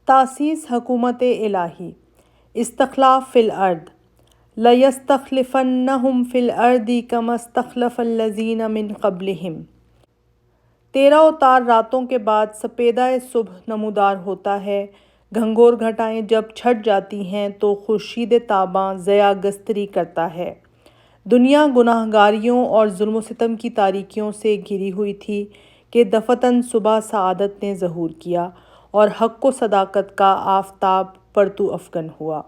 تاسیس حکومت الہی۔ استخلاف فی الارض۔ لَيَسْتَخْلِفَنَّهُمْ فِي الْأَرْضِ كَمَا اسْتَخْلَفَ الَّذِينَ مِنْ قَبْلِهِمْ۔ 13 اوتار راتوں کے بعد سپیدہ صبح نمودار ہوتا ہے۔ گھنگور گھٹائیں جب چھٹ جاتی ہیں تو خورشید تاباں ضیاء گستری کرتا ہے۔ دنیا گناہگاریوں اور ظلم و ستم کی تاریکیوں سے گھری ہوئی تھی کہ دفتن صبح سعادت نے ظہور کیا اور حق و صداقت کا آفتاب پرتو افکن ہوا۔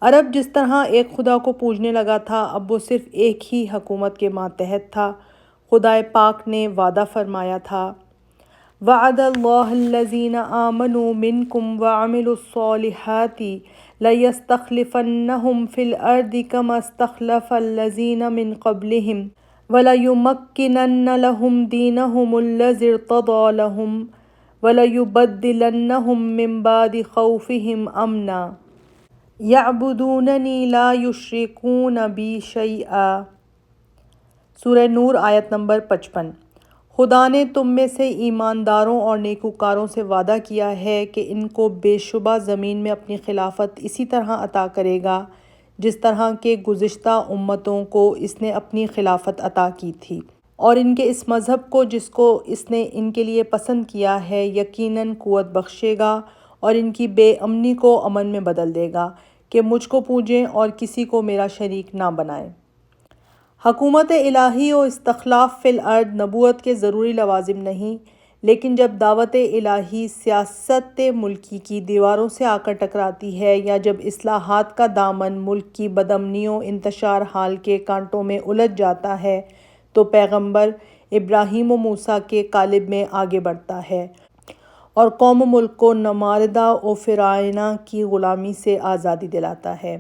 عرب جس طرح ایک خدا کو پوجنے لگا تھا، اب وہ صرف ایک ہی حکومت کے ماتحت تھا۔ خدائے پاک نے وعدہ فرمایا تھا، وَعَدَ اللَّهُ الَّذِينَ آمَنُوا مِنْكُمْ وَعَمِلُوا الصَّالِحَاتِ لَيَسْتَخْلِفَنَّهُمْ فِي الْأَرْضِ كَمَا اسْتَخْلَفَ الَّذِينَ مِنْ قَبْلِهِمْ وَلَيُمَكِّنَنَّ لَهُمْ دِينَهُمُ الَّذِي ارْتَضَىٰ لَهُمْ وَلَيُبَدِّلَنَّهُمْ مِنْ بَعْدِ خَوْفِهِمْ أَمْنًا يَعْبُدُونَنِي لَا يُشْرِكُونَ بِي شَيْئًا۔ سورہ نور آیت نمبر 55۔ خدا نے تم میں سے ایمانداروں اور نیکوکاروں سے وعدہ کیا ہے کہ ان کو بے شبہ زمین میں اپنی خلافت اسی طرح عطا کرے گا جس طرح کہ گزشتہ امتوں کو اس نے اپنی خلافت عطا کی تھی، اور ان کے اس مذہب کو جس کو اس نے ان کے لیے پسند کیا ہے یقیناً قوت بخشے گا اور ان کی بے امنی کو امن میں بدل دے گا کہ مجھ کو پوجیں اور کسی کو میرا شریک نہ بنائیں۔ حکومت الہی و استخلاف فی الارض نبوت کے ضروری لوازم نہیں، لیکن جب دعوت الہی سیاست ملکی کی دیواروں سے آ کر ٹکراتی ہے یا جب اصلاحات کا دامن ملک کی بدامنی و انتشار حال کے کانٹوں میں الجھ جاتا ہے تو پیغمبر ابراہیم و موسیٰ کے قالب میں آگے بڑھتا ہے اور قوم و ملک کو نماردہ و فرعونیہ کی غلامی سے آزادی دلاتا ہے۔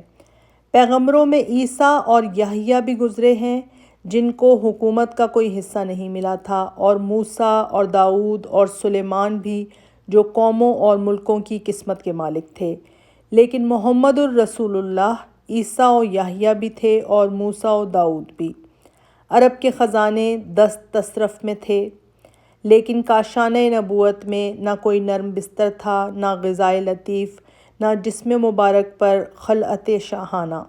پیغمبروں میں عیسیٰ اور یحییٰ بھی گزرے ہیں جن کو حکومت کا کوئی حصہ نہیں ملا تھا، اور موسیٰ اور داؤد اور سلیمان بھی جو قوموں اور ملکوں کی قسمت کے مالک تھے، لیکن محمد الرسول اللہ عیسیٰ و یحییٰ بھی تھے اور موسیٰ و داؤد بھی۔ عرب کے خزانے دست تصرف میں تھے، لیکن کاشانہ نبوت میں نہ کوئی نرم بستر تھا، نہ غذائے لطیف، نہ جسم مبارک پر خلعت شاہانہ،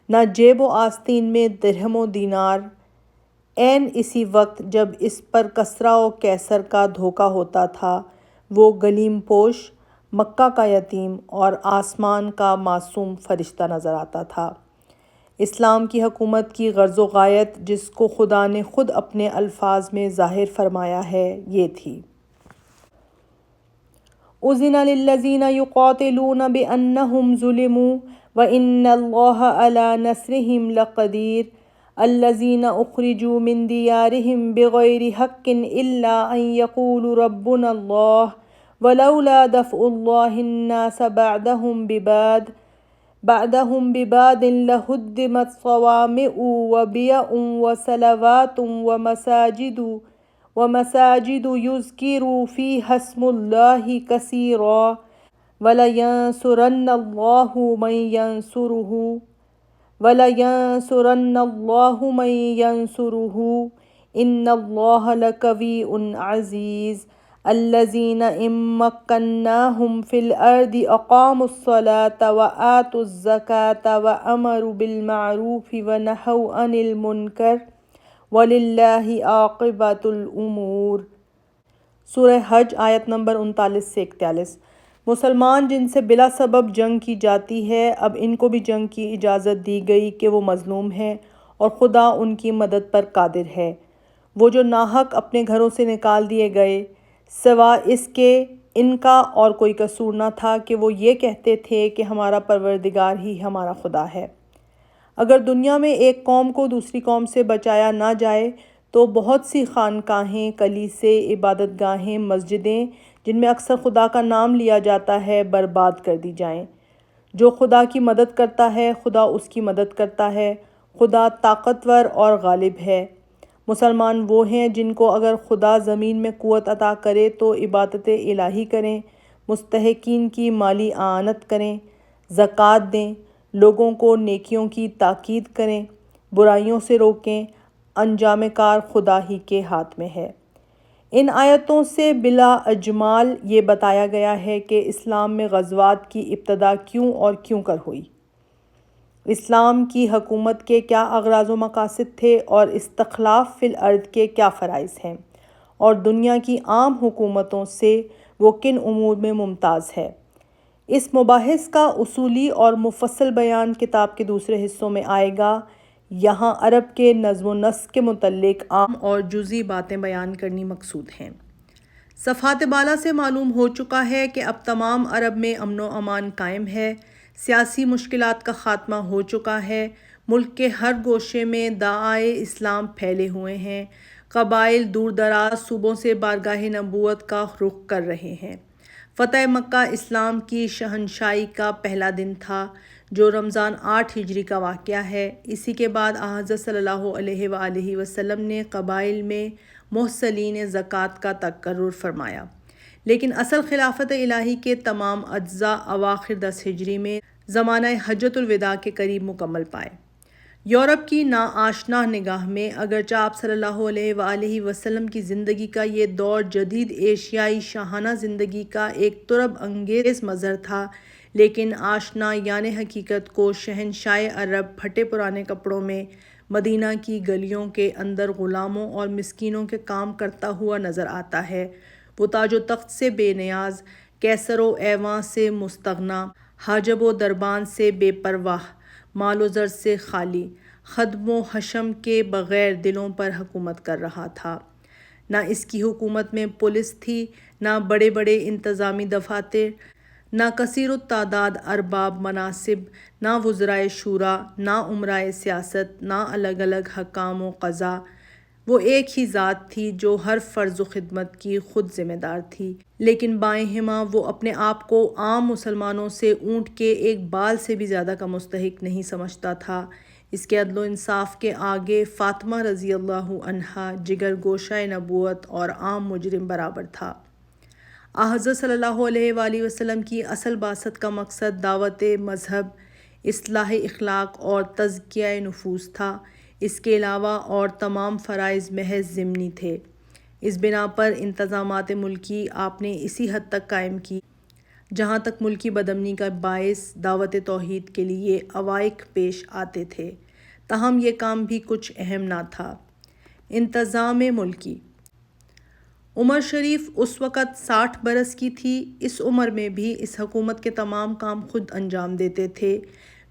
نہ جیب و آستین میں درہم و دینار۔ عین اسی وقت جب اس پر کسریٰ و قیصر کا دھوکہ ہوتا تھا، وہ گلیم پوش، مکہ کا یتیم اور آسمان کا معصوم فرشتہ نظر آتا تھا۔ اسلام کی حکومت کی غرض و غایت جس کو خدا نے خود اپنے الفاظ میں ظاہر فرمایا ہے یہ تھی، اُذِنَ لِلَّذِينَ يُقَاتِلُونَ بِأَنَّهُمْ ظُلِمُوا وَإِنَّ اللَّهَ عَلَىٰ نَصْرِهِمْ لَقَدِيرٌ الَّذِينَ أُخْرِجُوا مِنْ دِيَارِهِمْ بِغَيْرِ حَقٍّ إِلَّا أَنْ يَقُولُوا رَبُّنَا اللَّهُ وَلَوْلَا دَفْعُ اللَّهِ النَّاسَ بَعْضَهُمْ بِبَعْضٍ لَهُدِّمَتْ صَوَامِعُ وَبِيَعٌ وَصَلَوَاتٌ وَمَسَاجِدُ يُذْكَرُ فِيهَا اسْمُ اللَّهِ كَثِيرًا وَلَيَنْصُرَنَّ اللَّهُ مَن يَنْصُرُهُ إِنَّ اللَّهَ لَقَوِيٌّ عَزِيزٌ الَّذِينَ إِن مَّكَّنَّاهُمْ فِي الْأَرْضِ أَقَامُوا الصَّلَاةَ وَآتَوُا الزَّكَاةَ وَأَمَرُوا بِالْمَعْرُوفِ وَنَهَوْا عَنِ الْمُنكَرِ وَلِلَّهِ عَاقِبَةُ الْأُمُورِ۔ سورہ حج آیت نمبر 39 سے 41۔ مسلمان جن سے بلا سبب جنگ کی جاتی ہے، اب ان کو بھی جنگ کی اجازت دی گئی کہ وہ مظلوم ہیں اور خدا ان کی مدد پر قادر ہے۔ وہ جو ناحق اپنے گھروں سے نکال دیے گئے، سوا اس کے ان کا اور کوئی قصور نہ تھا کہ وہ یہ کہتے تھے کہ ہمارا پروردگار ہی ہمارا خدا ہے۔ اگر دنیا میں ایک قوم کو دوسری قوم سے بچایا نہ جائے تو بہت سی خانقاہیں، کلیسے، عبادت گاہیں، مسجدیں جن میں اکثر خدا کا نام لیا جاتا ہے برباد کر دی جائیں۔ جو خدا کی مدد کرتا ہے خدا اس کی مدد کرتا ہے، خدا طاقتور اور غالب ہے۔ مسلمان وہ ہیں جن کو اگر خدا زمین میں قوت عطا کرے تو عبادت الہی کریں، مستحقین کی مالی اعانت کریں، زکوٰۃ دیں، لوگوں کو نیکیوں کی تاکید کریں، برائیوں سے روکیں، انجام کار خدا ہی کے ہاتھ میں ہے۔ ان آیتوں سے بلا اجمال یہ بتایا گیا ہے کہ اسلام میں غزوات کی ابتدا کیوں اور کیوں کر ہوئی، اسلام کی حکومت کے کیا اغراض و مقاصد تھے اور استخلاف فی الارض کے کیا فرائض ہیں، اور دنیا کی عام حکومتوں سے وہ کن امور میں ممتاز ہے۔ اس مباحث کا اصولی اور مفصل بیان کتاب کے دوسرے حصوں میں آئے گا۔ یہاں عرب کے نظم و نسق کے متعلق عام اور جزئی باتیں بیان کرنی مقصود ہیں۔ صفحات بالا سے معلوم ہو چکا ہے کہ اب تمام عرب میں امن و امان قائم ہے، سیاسی مشکلات کا خاتمہ ہو چکا ہے، ملک کے ہر گوشے میں دعائے اسلام پھیلے ہوئے ہیں، قبائل دور دراز صوبوں سے بارگاہ نبوت کا رخ کر رہے ہیں۔ فتح مکہ اسلام کی شہنشاہی کا پہلا دن تھا، جو رمضان 8 ہجری کا واقعہ ہے۔ اسی کے بعد حضرت صلی اللہ علیہ وآلہ وسلم نے قبائل میں محصلین زکوٰۃ کا تقرر فرمایا، لیکن اصل خلافت الہی کے تمام اجزاء اواخر 10 ہجری میں زمانہ حجۃ الوداع کے قریب مکمل پائے۔ یورپ کی ناآشنا نگاہ میں اگرچہ آپ صلی اللہ علیہ وآلہ وسلم کی زندگی کا یہ دور جدید ایشیائی شاہانہ زندگی کا ایک طرب انگیز مظہر تھا، لیکن آشنا یعنی حقیقت کو شہنشاہ عرب پھٹے پرانے کپڑوں میں مدینہ کی گلیوں کے اندر غلاموں اور مسکینوں کے کام کرتا ہوا نظر آتا ہے۔ وہ تاج و تخت سے بے نیاز، کیسر و ایواں سے مستغنی، حاجب و دربان سے بے پرواہ، مال و زر سے خالی، خدم و حشم کے بغیر دلوں پر حکومت کر رہا تھا۔ نہ اس کی حکومت میں پولیس تھی، نہ بڑے بڑے انتظامی دفاتر، نہ کثیر التعداد ارباب مناصب، نہ وزرائے شورا، نہ امرائے سیاست، نہ الگ الگ حکام و قضاء۔ وہ ایک ہی ذات تھی جو ہر فرض و خدمت کی خود ذمہ دار تھی، لیکن بائیں ہما وہ اپنے آپ کو عام مسلمانوں سے اونٹ کے ایک بال سے بھی زیادہ کا مستحق نہیں سمجھتا تھا۔ اس کے عدل و انصاف کے آگے فاطمہ رضی اللہ عنہا جگر گوشہ نبوت اور عام مجرم برابر تھا۔ حضرت صلی اللہ علیہ وآلہ وسلم کی اصل بعثت کا مقصد دعوت مذہب، اصلاح اخلاق اور تزکیہ نفوس تھا۔ اس کے علاوہ اور تمام فرائض محض ضمنی تھے۔ اس بنا پر انتظامات ملکی آپ نے اسی حد تک قائم کی جہاں تک ملکی بدامنی کا باعث دعوت توحید کے لیے عوائق پیش آتے تھے، تاہم یہ کام بھی کچھ اہم نہ تھا۔ انتظام ملکی۔ عمر شریف اس وقت 60 برس کی تھی۔ اس عمر میں بھی اس حکومت کے تمام کام خود انجام دیتے تھے۔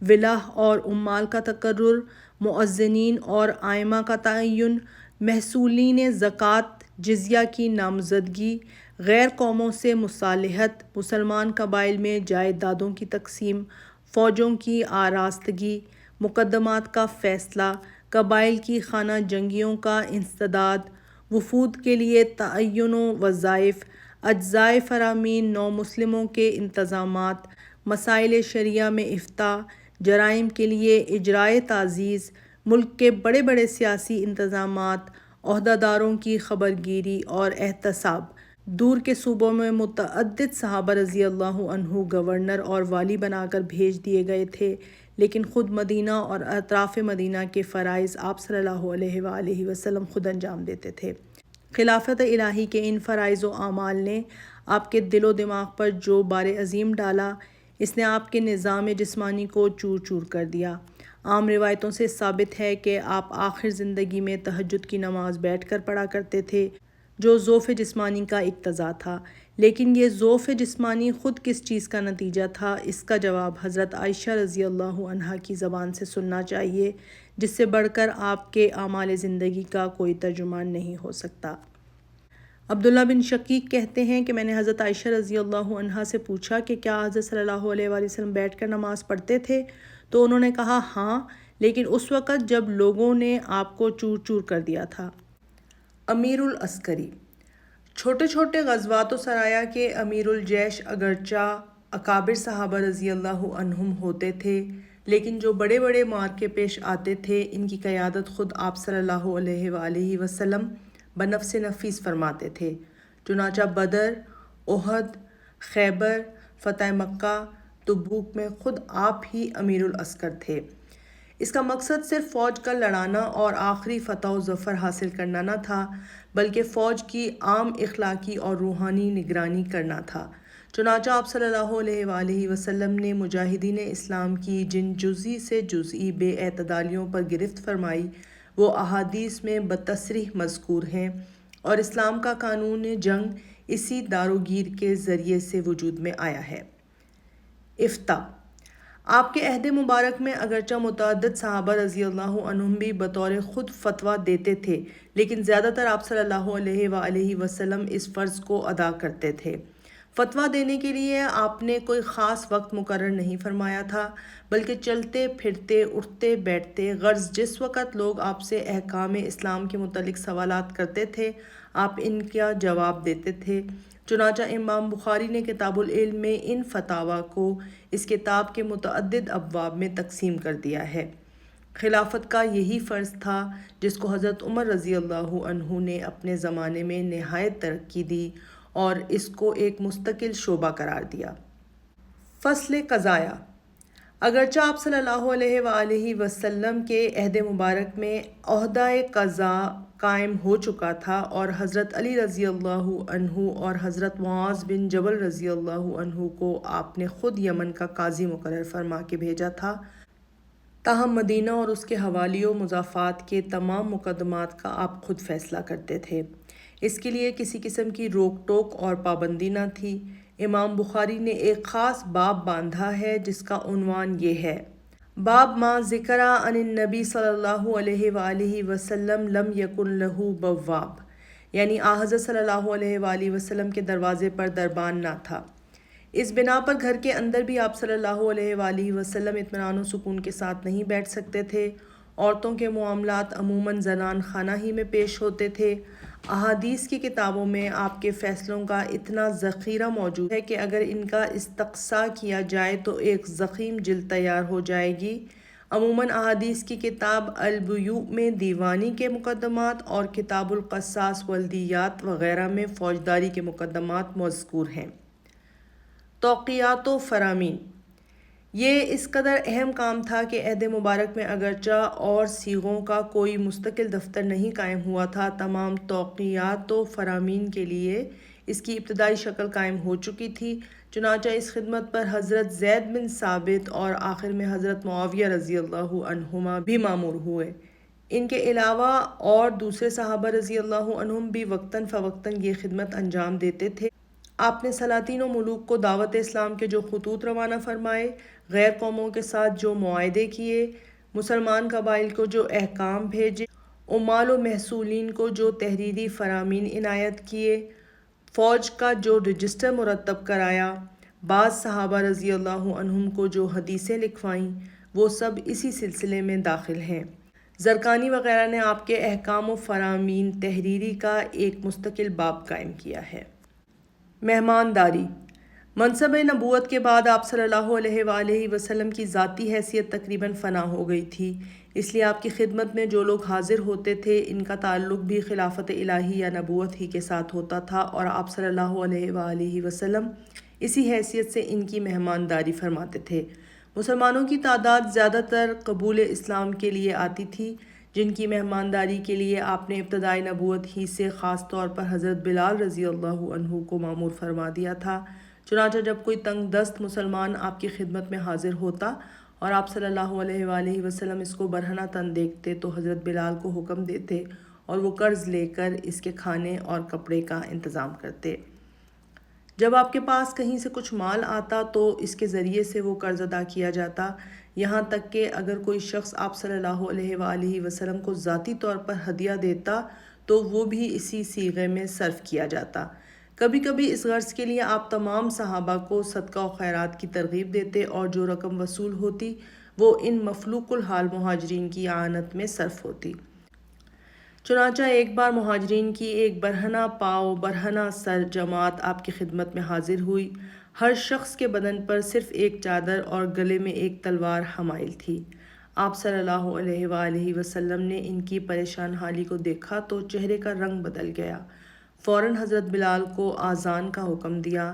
ولاء اور عمال کا تقرر، مؤذنین اور ائمہ کا تعین، محصولین زکوٰۃ، جزیہ کی نامزدگی، غیر قوموں سے مصالحت، مسلمان قبائل میں جائیدادوں کی تقسیم، فوجوں کی آراستگی، مقدمات کا فیصلہ، قبائل کی خانہ جنگیوں کا انسداد، وفود کے لیے تعین و وظائف، اجزائے فرامین نو مسلموں کے انتظامات، مسائل شرعیہ میں افتاء، جرائم کے لیے اجرائے تعزیز، ملک کے بڑے بڑے سیاسی انتظامات، عہدہ داروں کی خبرگیری اور احتساب۔ دور کے صوبوں میں متعدد صحابہ رضی اللہ عنہ گورنر اور والی بنا کر بھیج دیے گئے تھے، لیکن خود مدینہ اور اطراف مدینہ کے فرائض آپ صلی اللہ علیہ وآلہ وسلم خود انجام دیتے تھے۔ خلافت الہی کے ان فرائض و اعمال نے آپ کے دل و دماغ پر جو بار عظیم ڈالا، اس نے آپ کے نظام جسمانی کو چور چور کر دیا۔ عام روایتوں سے ثابت ہے کہ آپ آخر زندگی میں تہجد کی نماز بیٹھ کر پڑھا کرتے تھے، جو ضعف جسمانی کا اقتضا تھا۔ لیکن یہ ضعف جسمانی خود کس چیز کا نتیجہ تھا، اس کا جواب حضرت عائشہ رضی اللہ عنہا کی زبان سے سننا چاہیے، جس سے بڑھ کر آپ کے اعمال زندگی کا کوئی ترجمان نہیں ہو سکتا۔ عبداللہ بن شقیق کہتے ہیں کہ میں نے حضرت عائشہ رضی اللہ عنہا سے پوچھا کہ کیا حضرت صلی اللہ علیہ وآلہ وسلم بیٹھ کر نماز پڑھتے تھے؟ تو انہوں نے کہا ہاں، لیکن اس وقت جب لوگوں نے آپ کو چور چور کر دیا تھا۔ امیر العسکری۔ چھوٹے چھوٹے غزوات و سرایا کے امیر الجیش اگرچہ اکابر صحابہ رضی اللہ عنہم ہوتے تھے، لیکن جو بڑے بڑے معرکے پیش آتے تھے، ان کی قیادت خود آپ صلی اللہ علیہ وآلہ وسلم بنفس نفیس فرماتے تھے۔ چنانچہ بدر، احد، خیبر، فتح مکہ، تبوک میں خود آپ ہی امیر العسکر تھے۔ اس کا مقصد صرف فوج کا لڑانا اور آخری فتح و ظفر حاصل کرنا نہ تھا، بلکہ فوج کی عام اخلاقی اور روحانی نگرانی کرنا تھا۔ چنانچہ آپ صلی اللہ علیہ وآلہ وسلم نے مجاہدین اسلام کی جن جزئی سے جزئی بے اعتدالیوں پر گرفت فرمائی وہ احادیث میں بتصریح مذکور ہیں، اور اسلام کا قانون جنگ اسی داروگیر کے ذریعے سے وجود میں آیا ہے۔ افتاء: آپ کے عہد مبارک میں اگرچہ متعدد صحابہ رضی اللہ عنہم بھی بطور خود فتویٰ دیتے تھے، لیکن زیادہ تر آپ صلی اللہ علیہ وآلہ وسلم اس فرض کو ادا کرتے تھے۔ فتویٰ دینے کے لیے آپ نے کوئی خاص وقت مقرر نہیں فرمایا تھا، بلکہ چلتے پھرتے اٹھتے بیٹھتے، غرض جس وقت لوگ آپ سے احکام اسلام کے متعلق سوالات کرتے تھے آپ ان کا جواب دیتے تھے۔ چنانچہ امام بخاری نے کتاب العلم میں ان فتاویٰ کو اس کتاب کے متعدد ابواب میں تقسیم کر دیا ہے۔ خلافت کا یہی فرض تھا جس کو حضرت عمر رضی اللہ عنہ نے اپنے زمانے میں نہایت ترقی دی اور اس کو ایک مستقل شعبہ قرار دیا۔ فصل قضائیہ: اگرچہ آپ صلی اللہ علیہ وآلہ وسلم کے عہد مبارک میں عہدہ قضاء قائم ہو چکا تھا اور حضرت علی رضی اللہ عنہ اور حضرت معاذ بن جبل رضی اللہ عنہ کو آپ نے خود یمن کا قاضی مقرر فرما کے بھیجا تھا، تاہم مدینہ اور اس کے حوالی و مضافات کے تمام مقدمات کا آپ خود فیصلہ کرتے تھے۔ اس کے لیے کسی قسم کی روک ٹوک اور پابندی نہ تھی۔ امام بخاری نے ایک خاص باب باندھا ہے جس کا عنوان یہ ہے: باب ما ذکر عن النبی صلی اللہ علیہ وآلہ وسلم لم یکن لہ بواب، یعنی حضرت صلی اللہ علیہ وآلہ وسلم کے دروازے پر دربان نہ تھا۔ اس بنا پر گھر کے اندر بھی آپ صلی اللہ علیہ وآلہ وسلم اطمینان و سکون کے ساتھ نہیں بیٹھ سکتے تھے۔ عورتوں کے معاملات عموماً زنان خانہ ہی میں پیش ہوتے تھے۔ احادیث کی کتابوں میں آپ کے فیصلوں کا اتنا ذخیرہ موجود ہے کہ اگر ان کا استقصاء کیا جائے تو ایک ضخیم جلد تیار ہو جائے گی۔ عموماً احادیث کی کتاب البیوع میں دیوانی کے مقدمات اور کتاب القصاص والدیات وغیرہ میں فوجداری کے مقدمات مذکور ہیں۔ توقیعات و فرامین: یہ اس قدر اہم کام تھا کہ عہد مبارک میں اگرچہ اور صیغوں کا کوئی مستقل دفتر نہیں قائم ہوا تھا، تمام توقیعات و فرامین کے لیے اس کی ابتدائی شکل قائم ہو چکی تھی۔ چنانچہ اس خدمت پر حضرت زید بن ثابت اور آخر میں حضرت معاویہ رضی اللہ عنہما بھی مامور ہوئے۔ ان کے علاوہ اور دوسرے صحابہ رضی اللہ عنہم بھی وقتاً فوقتاً یہ خدمت انجام دیتے تھے۔ آپ نے سلاطین و ملوک کو دعوت اسلام کے جو خطوط روانہ فرمائے، غیر قوموں کے ساتھ جو معاہدے کیے، مسلمان قبائل کو جو احکام بھیجے، عمال و محصولین کو جو تحریری فرامین عنایت کیے، فوج کا جو رجسٹر مرتب کرایا، بعض صحابہ رضی اللہ عنہم کو جو حدیثیں لکھوائیں، وہ سب اسی سلسلے میں داخل ہیں۔ زرقانی وغیرہ نے آپ کے احکام و فرامین تحریری کا ایک مستقل باب قائم کیا ہے۔ مہمانداری: منصب نبوت کے بعد آپ صلی اللہ علیہ وآلہ وسلم کی ذاتی حیثیت تقریباً فنا ہو گئی تھی، اس لیے آپ کی خدمت میں جو لوگ حاضر ہوتے تھے ان کا تعلق بھی خلافت الہی یا نبوت ہی کے ساتھ ہوتا تھا، اور آپ صلی اللہ علیہ وآلہ وسلم اسی حیثیت سے ان کی مہمانداری فرماتے تھے۔ مسلمانوں کی تعداد زیادہ تر قبول اسلام کے لیے آتی تھی، جن کی مہمانداری کے لیے آپ نے ابتدائی نبوت ہی سے خاص طور پر حضرت بلال رضی اللہ عنہ کو مامور فرما دیا تھا۔ چنانچہ جب کوئی تنگ دست مسلمان آپ کی خدمت میں حاضر ہوتا اور آپ صلی اللہ علیہ وآلہ وسلم اس کو برہنہ تن دیکھتے تو حضرت بلال کو حکم دیتے اور وہ قرض لے کر اس کے کھانے اور کپڑے کا انتظام کرتے۔ جب آپ کے پاس کہیں سے کچھ مال آتا تو اس کے ذریعے سے وہ قرض ادا کیا جاتا، یہاں تک کہ اگر کوئی شخص آپ صلی اللہ علیہ وآلہ وسلم کو ذاتی طور پر ہدیہ دیتا تو وہ بھی اسی صیغے میں صرف کیا جاتا۔ کبھی کبھی اس غرض کے لیے آپ تمام صحابہ کو صدقہ و خیرات کی ترغیب دیتے اور جو رقم وصول ہوتی وہ ان مفلوق الحال مہاجرین کی اعانت میں صرف ہوتی۔ چنانچہ ایک بار مہاجرین کی ایک برہنہ پاؤ برہنہ سر جماعت آپ کی خدمت میں حاضر ہوئی۔ ہر شخص کے بدن پر صرف ایک چادر اور گلے میں ایک تلوار حمائل تھی۔ آپ صلی اللہ علیہ وآلہ وسلم نے ان کی پریشان حالی کو دیکھا تو چہرے کا رنگ بدل گیا۔ فوراً حضرت بلال کو آذان کا حکم دیا۔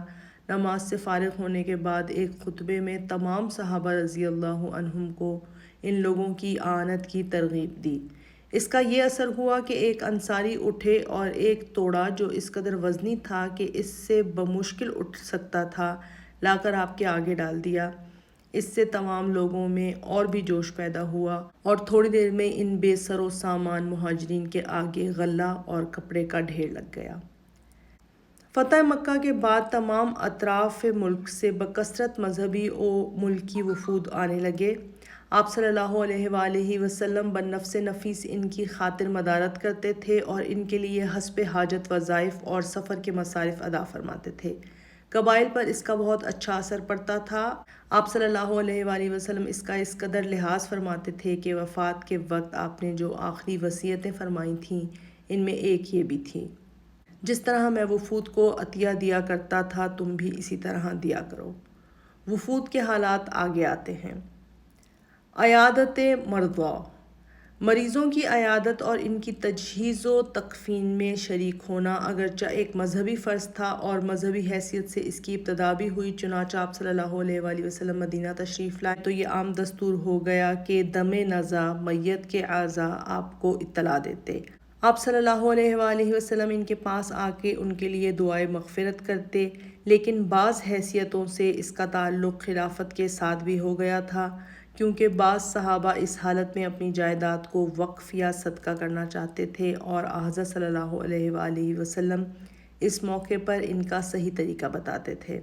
نماز سے فارغ ہونے کے بعد ایک خطبے میں تمام صحابہ رضی اللہ عنہم کو ان لوگوں کی آنت کی ترغیب دی۔ اس کا یہ اثر ہوا کہ ایک انصاری اٹھے اور ایک توڑا جو اس قدر وزنی تھا کہ اس سے بمشکل اٹھ سکتا تھا لا کر آپ کے آگے ڈال دیا۔ اس سے تمام لوگوں میں اور بھی جوش پیدا ہوا اور تھوڑی دیر میں ان بے سر و سامان مہاجرین کے آگے غلہ اور کپڑے کا ڈھیر لگ گیا۔ فتح مکہ کے بعد تمام اطراف ملک سے بکثرت مذہبی و ملکی وفود آنے لگے۔ آپ صلی اللہ علیہ وآلہ وسلم بالنفس نفیس ان کی خاطر مدارت کرتے تھے اور ان کے لیے حسب حاجت وظائف اور سفر کے مصارف ادا فرماتے تھے۔ قبائل پر اس کا بہت اچھا اثر پڑتا تھا۔ آپ صلی اللہ علیہ وآلہ وسلم اس کا اس قدر لحاظ فرماتے تھے کہ وفات کے وقت آپ نے جو آخری وصیتیں فرمائی تھیں ان میں ایک یہ بھی تھی: جس طرح میں وفود کو عطیہ دیا کرتا تھا تم بھی اسی طرح دیا کرو۔ وفود کے حالات آگے آتے ہیں۔ عیادت مرضیٰ، مریضوں کی عیادت اور ان کی تجہیز و تکفین میں شریک ہونا اگرچہ ایک مذہبی فرض تھا اور مذہبی حیثیت سے اس کی ابتدا بھی ہوئی، چنانچہ آپ صلی اللہ علیہ وآلہ وسلم مدینہ تشریف لائے تو یہ عام دستور ہو گیا کہ دم نزع میت کے اعضاء آپ کو اطلاع دیتے۔ آپ صلی اللہ علیہ وآلہ وسلم ان کے پاس آ کے ان کے لیے دعائے مغفرت کرتے، لیکن بعض حیثیتوں سے اس کا تعلق خلافت کے ساتھ بھی ہو گیا تھا، کیونکہ بعض صحابہ اس حالت میں اپنی جائیداد کو وقف یا صدقہ کرنا چاہتے تھے اور حضرت صلی اللہ علیہ وآلہ وسلم اس موقع پر ان کا صحیح طریقہ بتاتے تھے۔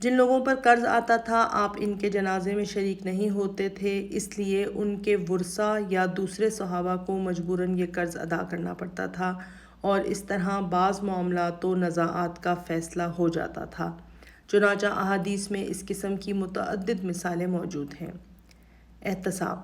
جن لوگوں پر قرض آتا تھا آپ ان کے جنازے میں شریک نہیں ہوتے تھے، اس لیے ان کے ورثاء یا دوسرے صحابہ کو مجبوراً یہ قرض ادا کرنا پڑتا تھا اور اس طرح بعض معاملات و نزاعات کا فیصلہ ہو جاتا تھا۔ چنانچہ احادیث میں اس قسم کی متعدد مثالیں موجود ہیں۔ احتساب،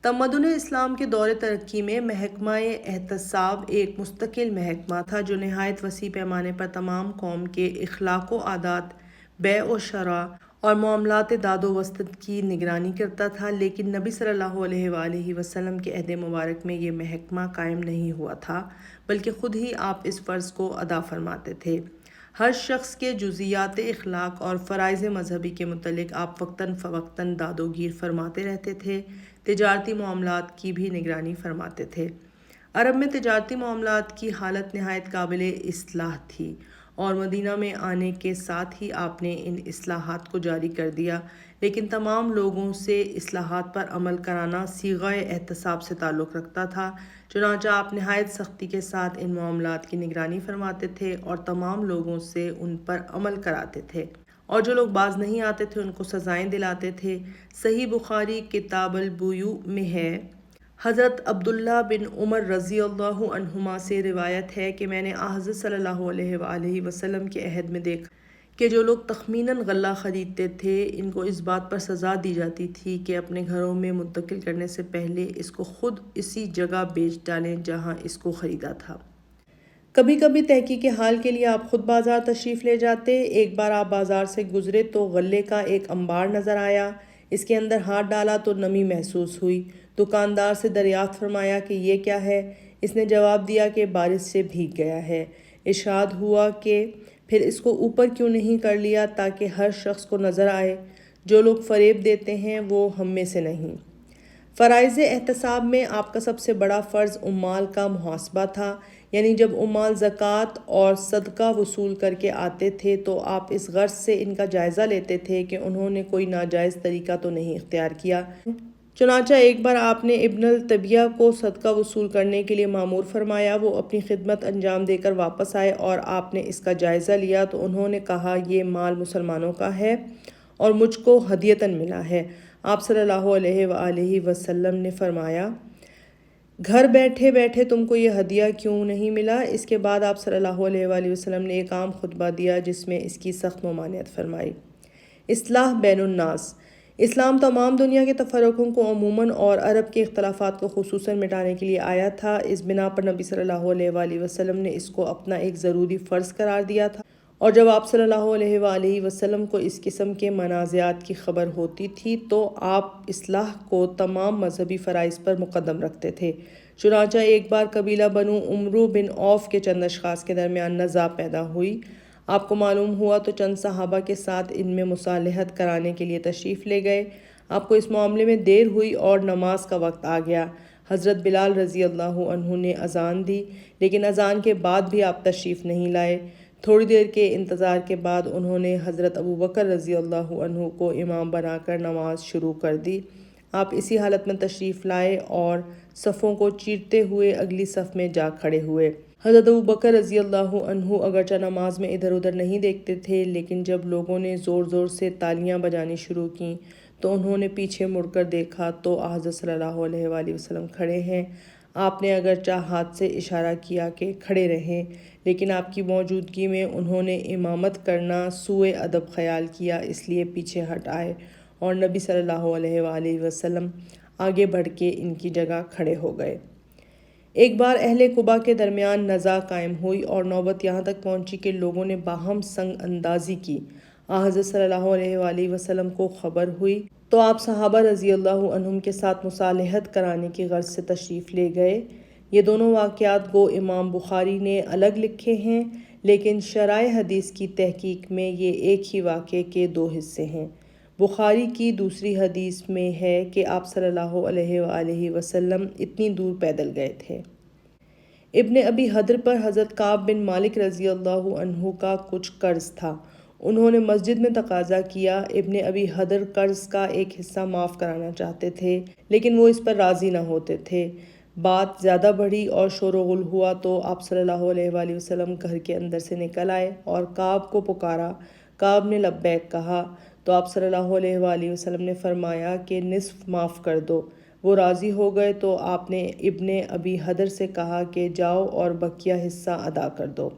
تمدن اسلام کے دور ترقی میں محکمہ احتساب ایک مستقل محکمہ تھا جو نہایت وسیع پیمانے پر تمام قوم کے اخلاق و عادات، بیع و شراء اور معاملات داد و وسط کی نگرانی کرتا تھا، لیکن نبی صلی اللہ علیہ وآلہ وسلم کے عہد مبارک میں یہ محکمہ قائم نہیں ہوا تھا، بلکہ خود ہی آپ اس فرض کو ادا فرماتے تھے۔ ہر شخص کے جزیات اخلاق اور فرائض مذہبی کے متعلق آپ وقتاً فوقتاً داد و گیر فرماتے رہتے تھے، تجارتی معاملات کی بھی نگرانی فرماتے تھے۔ عرب میں تجارتی معاملات کی حالت نہایت قابل اصلاح تھی اور مدینہ میں آنے کے ساتھ ہی آپ نے ان اصلاحات کو جاری کر دیا، لیکن تمام لوگوں سے اصلاحات پر عمل کرانا صیغہ احتساب سے تعلق رکھتا تھا، چنانچہ آپ نہایت سختی کے ساتھ ان معاملات کی نگرانی فرماتے تھے اور تمام لوگوں سے ان پر عمل کراتے تھے، اور جو لوگ باز نہیں آتے تھے ان کو سزائیں دلاتے تھے۔ صحیح بخاری کتاب البیوع میں ہے، حضرت عبداللہ بن عمر رضی اللہ عنہما سے روایت ہے کہ میں نے حضرت صلی اللہ علیہ وآلہ وسلم کے عہد میں دیکھا کہ جو لوگ تخمیناً غلہ خریدتے تھے ان کو اس بات پر سزا دی جاتی تھی کہ اپنے گھروں میں منتقل کرنے سے پہلے اس کو خود اسی جگہ بیچ ڈالیں جہاں اس کو خریدا تھا۔ کبھی کبھی تحقیق حال کے لیے آپ خود بازار تشریف لے جاتے۔ ایک بار آپ بازار سے گزرے تو غلے کا ایک انبار نظر آیا، اس کے اندر ہاتھ ڈالا تو نمی محسوس ہوئی۔ دکاندار سے دریافت فرمایا کہ یہ کیا ہے؟ اس نے جواب دیا کہ بارش سے بھیگ گیا ہے۔ ارشاد ہوا کہ پھر اس کو اوپر کیوں نہیں کر لیا تاکہ ہر شخص کو نظر آئے؟ جو لوگ فریب دیتے ہیں وہ ہم میں سے نہیں۔ فرائض احتساب میں آپ کا سب سے بڑا فرض عمال کا محاسبہ تھا، یعنی جب عمال زکوٰۃ اور صدقہ وصول کر کے آتے تھے تو آپ اس غرض سے ان کا جائزہ لیتے تھے کہ انہوں نے کوئی ناجائز طریقہ تو نہیں اختیار کیا۔ چنانچہ ایک بار آپ نے ابن الطبیہ کو صدقہ وصول کرنے کے لیے مامور فرمایا، وہ اپنی خدمت انجام دے کر واپس آئے اور آپ نے اس کا جائزہ لیا تو انہوں نے کہا یہ مال مسلمانوں کا ہے اور مجھ کو ہدیۃً ملا ہے۔ آپ صلی اللہ علیہ وآلہ وسلم نے فرمایا گھر بیٹھے بیٹھے تم کو یہ ہدیہ کیوں نہیں ملا؟ اس کے بعد آپ صلی اللہ علیہ وآلہ وسلم نے ایک عام خطبہ دیا جس میں اس کی سخت ممانعت فرمائی۔ اصلاح بین الناس، اسلام تمام دنیا کے تفرقوں کو عموماً اور عرب کے اختلافات کو خصوصاً مٹانے کے لیے آیا تھا۔ اس بنا پر نبی صلی اللہ علیہ وآلہ وسلم نے اس کو اپنا ایک ضروری فرض قرار دیا تھا، اور جب آپ صلی اللہ علیہ وآلہ وسلم کو اس قسم کے منازعات کی خبر ہوتی تھی تو آپ اصلاح کو تمام مذہبی فرائض پر مقدم رکھتے تھے۔ چنانچہ ایک بار قبیلہ بنو عمرو بن عوف کے چند اشخاص کے درمیان نزاع پیدا ہوئی۔ آپ کو معلوم ہوا تو چند صحابہ کے ساتھ ان میں مصالحت کرانے کے لیے تشریف لے گئے۔ آپ کو اس معاملے میں دیر ہوئی اور نماز کا وقت آ گیا۔ حضرت بلال رضی اللہ عنہ نے اذان دی، لیکن اذان کے بعد بھی آپ تشریف نہیں لائے۔ تھوڑی دیر کے انتظار کے بعد انہوں نے حضرت ابوبکر رضی اللہ عنہ کو امام بنا کر نماز شروع کر دی۔ آپ اسی حالت میں تشریف لائے اور صفوں کو چیرتے ہوئے اگلی صف میں جا کھڑے ہوئے۔ حضرت ابوبکر رضی اللہ عنہ اگرچہ نماز میں ادھر ادھر نہیں دیکھتے تھے، لیکن جب لوگوں نے زور زور سے تالیاں بجانی شروع کیں تو انہوں نے پیچھے مڑ کر دیکھا تو حضرت صلی اللہ علیہ وآلہ وسلم کھڑے ہیں۔ آپ نے اگرچہ ہاتھ سے اشارہ کیا کہ کھڑے رہیں، لیکن آپ کی موجودگی میں انہوں نے امامت کرنا سوء ادب خیال کیا، اس لیے پیچھے ہٹ آئے اور نبی صلی اللہ علیہ وآلہ وسلم آگے بڑھ کے ان کی جگہ کھڑے ہو گئے۔ ایک بار اہل قباء کے درمیان نزاع قائم ہوئی اور نوبت یہاں تک پہنچی کہ لوگوں نے باہم سنگ اندازی کی۔ حضرت صلی اللہ علیہ وآلہ وسلم کو خبر ہوئی تو آپ صحابہ رضی اللہ عنہم کے ساتھ مصالحت کرانے کی غرض سے تشریف لے گئے۔ یہ دونوں واقعات گو امام بخاری نے الگ لکھے ہیں، لیکن شرائع حدیث کی تحقیق میں یہ ایک ہی واقعے کے دو حصے ہیں۔ بخاری کی دوسری حدیث میں ہے کہ آپ صلی اللہ علیہ وآلہ وسلم اتنی دور پیدل گئے تھے۔ ابن ابی حدر پر حضرت کعب بن مالک رضی اللہ عنہ کا کچھ قرض تھا۔ انہوں نے مسجد میں تقاضا کیا۔ ابن ابی حدر قرض کا ایک حصہ معاف کرانا چاہتے تھے، لیکن وہ اس پر راضی نہ ہوتے تھے۔ بات زیادہ بڑھی اور شور و غل ہوا تو آپ صلی اللہ علیہ وآلہ وسلم گھر کے اندر سے نکل آئے اور کعب کو پکارا۔ کعب نے لبیک کہا تو آپ صلی اللہ علیہ وآلہ وسلم نے فرمایا کہ نصف معاف کر دو۔ وہ راضی ہو گئے تو آپ نے ابن ابی حدر سے کہا کہ جاؤ اور بقیہ حصہ ادا کر دو۔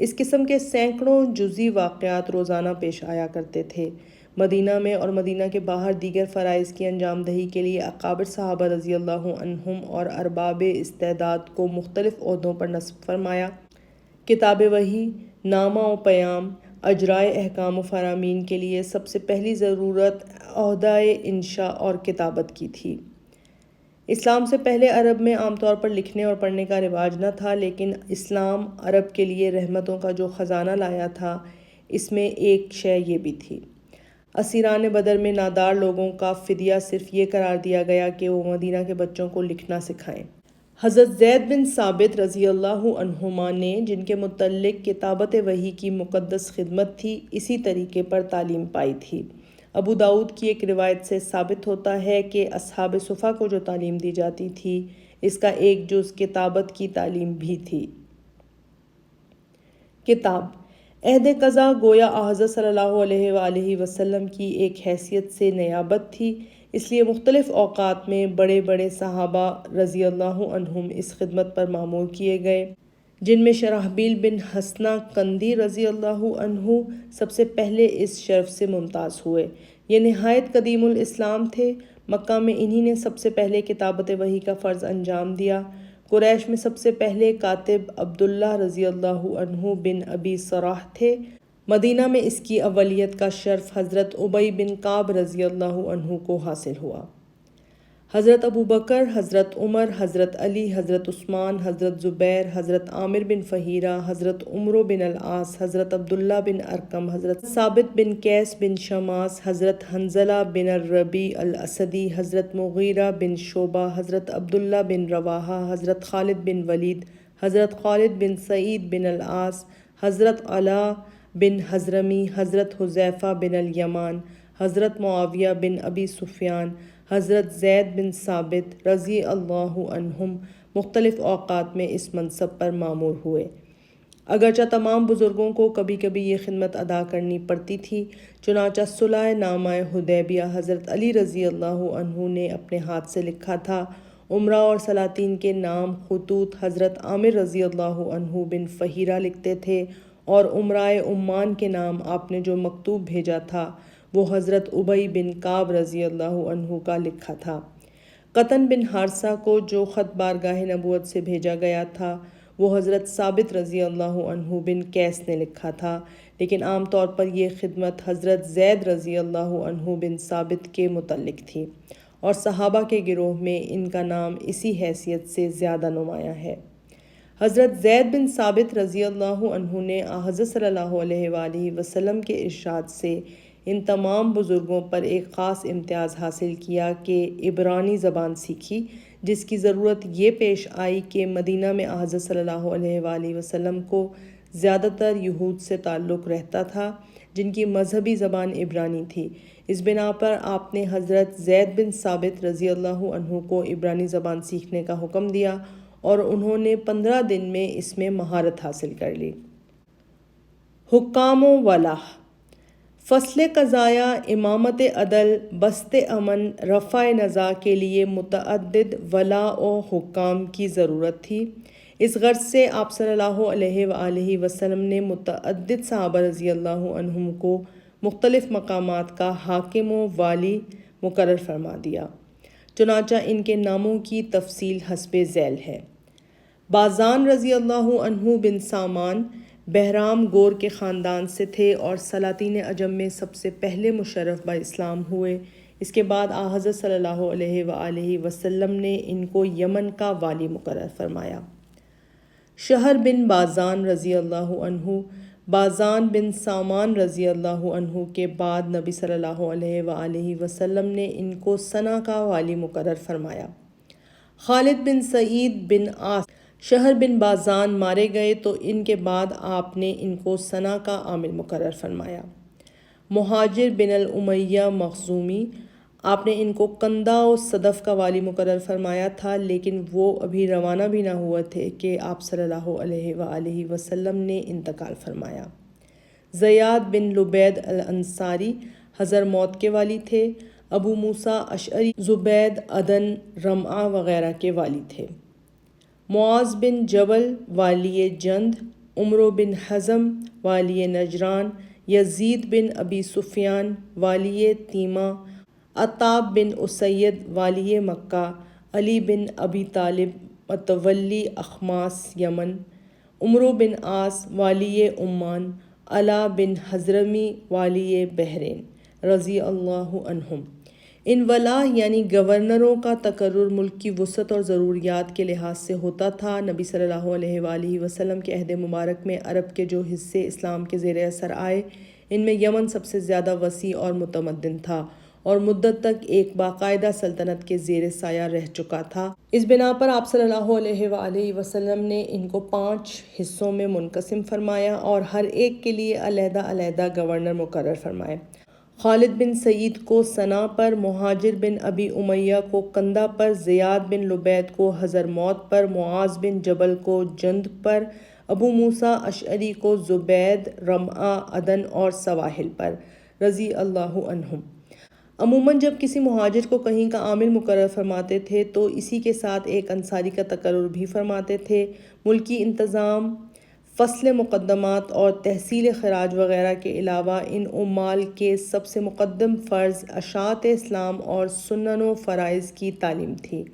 اس قسم کے سینکڑوں جزئی واقعات روزانہ پیش آیا کرتے تھے۔ مدینہ میں اور مدینہ کے باہر دیگر فرائض کی انجام دہی کے لیے اکابر صحابہ رضی اللہ عنہم اور ارباب استعداد کو مختلف عہدوں پر نصب فرمایا۔ کتاب وحی، نامہ و پیام، اجرائے احکام و فرامین کے لیے سب سے پہلی ضرورت عہدہ انشاء اور کتابت کی تھی۔ اسلام سے پہلے عرب میں عام طور پر لکھنے اور پڑھنے کا رواج نہ تھا، لیکن اسلام عرب کے لیے رحمتوں کا جو خزانہ لایا تھا، اس میں ایک شے یہ بھی تھی۔ اسیران بدر میں نادار لوگوں کا فدیہ صرف یہ قرار دیا گیا کہ وہ مدینہ کے بچوں کو لکھنا سکھائیں۔ حضرت زید بن ثابت رضی اللہ عنہما نے، جن کے متعلق کتابت وحی کی مقدس خدمت تھی، اسی طریقے پر تعلیم پائی تھی۔ ابو داؤد کی ایک روایت سے ثابت ہوتا ہے کہ اصحاب صفا کو جو تعلیم دی جاتی تھی، اس کا ایک جز کتابت کی تعلیم بھی تھی۔ کتاب عہد قضا گویا حضرت صلی اللہ علیہ وآلہ وسلم کی ایک حیثیت سے نیابت تھی، اس لیے مختلف اوقات میں بڑے بڑے صحابہ رضی اللہ عنہم اس خدمت پر مامور کیے گئے، جن میں شرحبیل بن حسنہ قندی رضی اللہ عنہ سب سے پہلے اس شرف سے ممتاز ہوئے۔ یہ نہایت قدیم الاسلام تھے۔ مکہ میں انہی نے سب سے پہلے کتابت وحی کا فرض انجام دیا۔ قریش میں سب سے پہلے کاتب عبداللہ رضی اللہ عنہ بن ابی سراح تھے۔ مدینہ میں اس کی اولیت کا شرف حضرت ابی بن کعب رضی اللہ عنہ کو حاصل ہوا۔ حضرت ابوبکر، حضرت عمر، حضرت علی، حضرت عثمان، حضرت زبیر، حضرت عامر بن فہیرہ، حضرت عمرو بن العاص، حضرت عبداللہ بن ارقم، حضرت ثابت بن قیس بن شماس، حضرت حنظلہ بن الربیع الاسدی، حضرت مغیرہ بن شعبہ، حضرت عبداللہ بن رواحہ، حضرت خالد بن ولید، حضرت خالد بن سعید بن العاص، حضرت علا بن حضرمی، حضرت حذیفہ بن الیمان، حضرت معاویہ بن ابی سفیان، حضرت زید بن ثابت رضی اللہ عنہم مختلف اوقات میں اس منصب پر مامور ہوئے۔ اگرچہ تمام بزرگوں کو کبھی کبھی یہ خدمت ادا کرنی پڑتی تھی، چنانچہ صلح نامہ حدیبیہ حضرت علی رضی اللہ عنہ نے اپنے ہاتھ سے لکھا تھا۔ عمرہ اور سلاطین کے نام خطوط حضرت عامر رضی اللہ عنہ بن فہیرہ لکھتے تھے، اور عمرائے عمان کے نام آپ نے جو مکتوب بھیجا تھا وہ حضرت ابی بن کعب رضی اللہ عنہ کا لکھا تھا۔ قطن بن حارثہ کو جو خط بارگاہ نبوت سے بھیجا گیا تھا وہ حضرت ثابت رضی اللہ عنہ بن قیس نے لکھا تھا، لیکن عام طور پر یہ خدمت حضرت زید رضی اللہ عنہ بن ثابت کے متعلق تھی، اور صحابہ کے گروہ میں ان کا نام اسی حیثیت سے زیادہ نمایاں ہے۔ حضرت زید بن ثابت رضی اللہ عنہ نے حضرت صلی اللہ علیہ وآلہ وسلم کے ارشاد سے ان تمام بزرگوں پر ایک خاص امتیاز حاصل کیا کہ عبرانی زبان سیکھی، جس کی ضرورت یہ پیش آئی کہ مدینہ میں حضرت صلی اللہ علیہ وآلہ وسلم کو زیادہ تر یہود سے تعلق رہتا تھا جن کی مذہبی زبان عبرانی تھی۔ اس بنا پر آپ نے حضرت زید بن ثابت رضی اللہ عنہ کو عبرانی زبان سیکھنے کا حکم دیا اور انہوں نے 15 دن میں اس میں مہارت حاصل کر لی۔ حکام و ولاء، فصل قضایہ، امامت عدل، بسط امن، رفع نزاع کے لیے متعدد ولاء و حکام کی ضرورت تھی۔ اس غرض سے آپ صلی اللہ علیہ وآلہ وسلم نے متعدد صحابہ رضی اللہ عنہم کو مختلف مقامات کا حاکم و والی مقرر فرما دیا۔ چنانچہ ان کے ناموں کی تفصیل حسب ذیل ہے۔ بازان رضی اللہ عنہ بن سامان بہرام گور کے خاندان سے تھے اور سلاطین عجم میں سب سے پہلے مشرف با اسلام ہوئے۔ اس کے بعد حضرت صلی اللہ علیہ وآلہ وسلم نے ان کو یمن کا والی مقرر فرمایا۔ شہر بن بازان رضی اللہ عنہ، بازان بن سامان رضی اللہ عنہ کے بعد نبی صلی اللہ علیہ وآلہ وسلم نے ان کو سنا کا والی مقرر فرمایا۔ خالد بن سعید بن عاص شہر بن بازان مارے گئے تو ان کے بعد آپ نے ان کو سنا کا عامل مقرر فرمایا۔ مہاجر بن الامیہ مخزومی، آپ نے ان کو کندہ و صدف کا والی مقرر فرمایا تھا، لیکن وہ ابھی روانہ بھی نہ ہوئے تھے کہ آپ صلی اللہ علیہ وآلہ وسلم نے انتقال فرمایا۔ زیاد بن لبید الانصاری حضرموت کے والی تھے۔ ابو موسیٰ اشعری زبید، عدن، رمعہ وغیرہ کے والی تھے۔ معاذ بن جبل والی جند، عمرو بن حزم والی نجران، یزید بن ابی سفیان والی تیمہ، عتاب بن اسید والی مکہ، علی بن ابی طالب متولی اخماس یمن، عمرو بن عاص والی عمان، علا بن حضرمی والی بحرین رضی اللہ عنہم۔ ان ولاء یعنی گورنروں کا تقرر ملک کی وسعت اور ضروریات کے لحاظ سے ہوتا تھا۔ نبی صلی اللہ علیہ وآلہ وسلم کے عہد مبارک میں عرب کے جو حصے اسلام کے زیر اثر آئے، ان میں یمن سب سے زیادہ وسیع اور متمدن تھا اور مدت تک ایک باقاعدہ سلطنت کے زیر سایہ رہ چکا تھا۔ اس بنا پر آپ صلی اللہ علیہ وآلہ وسلم نے ان کو 5 حصوں میں منقسم فرمایا اور ہر ایک کے لیے علیحدہ علیحدہ گورنر مقرر فرمائے۔ خالد بن سعید کو سنا پر، مہاجر بن ابی امیہ کو کندہ پر، زیاد بن لبید کو حضرموت پر، معاذ بن جبل کو جند پر، ابو موسیٰ اشعری کو زبید، رمعہ، عدن اور سواحل پر رضی اللہ عنہم۔ عموماً جب کسی مہاجر کو کہیں کا عامل مقرر فرماتے تھے تو اسی کے ساتھ ایک انصاری کا تقرر بھی فرماتے تھے۔ ملکی انتظام، فصل مقدمات اور تحصیل خراج وغیرہ کے علاوہ ان عمال کے سب سے مقدم فرض اشاعت اسلام اور سنن و فرائض کی تعلیم تھی۔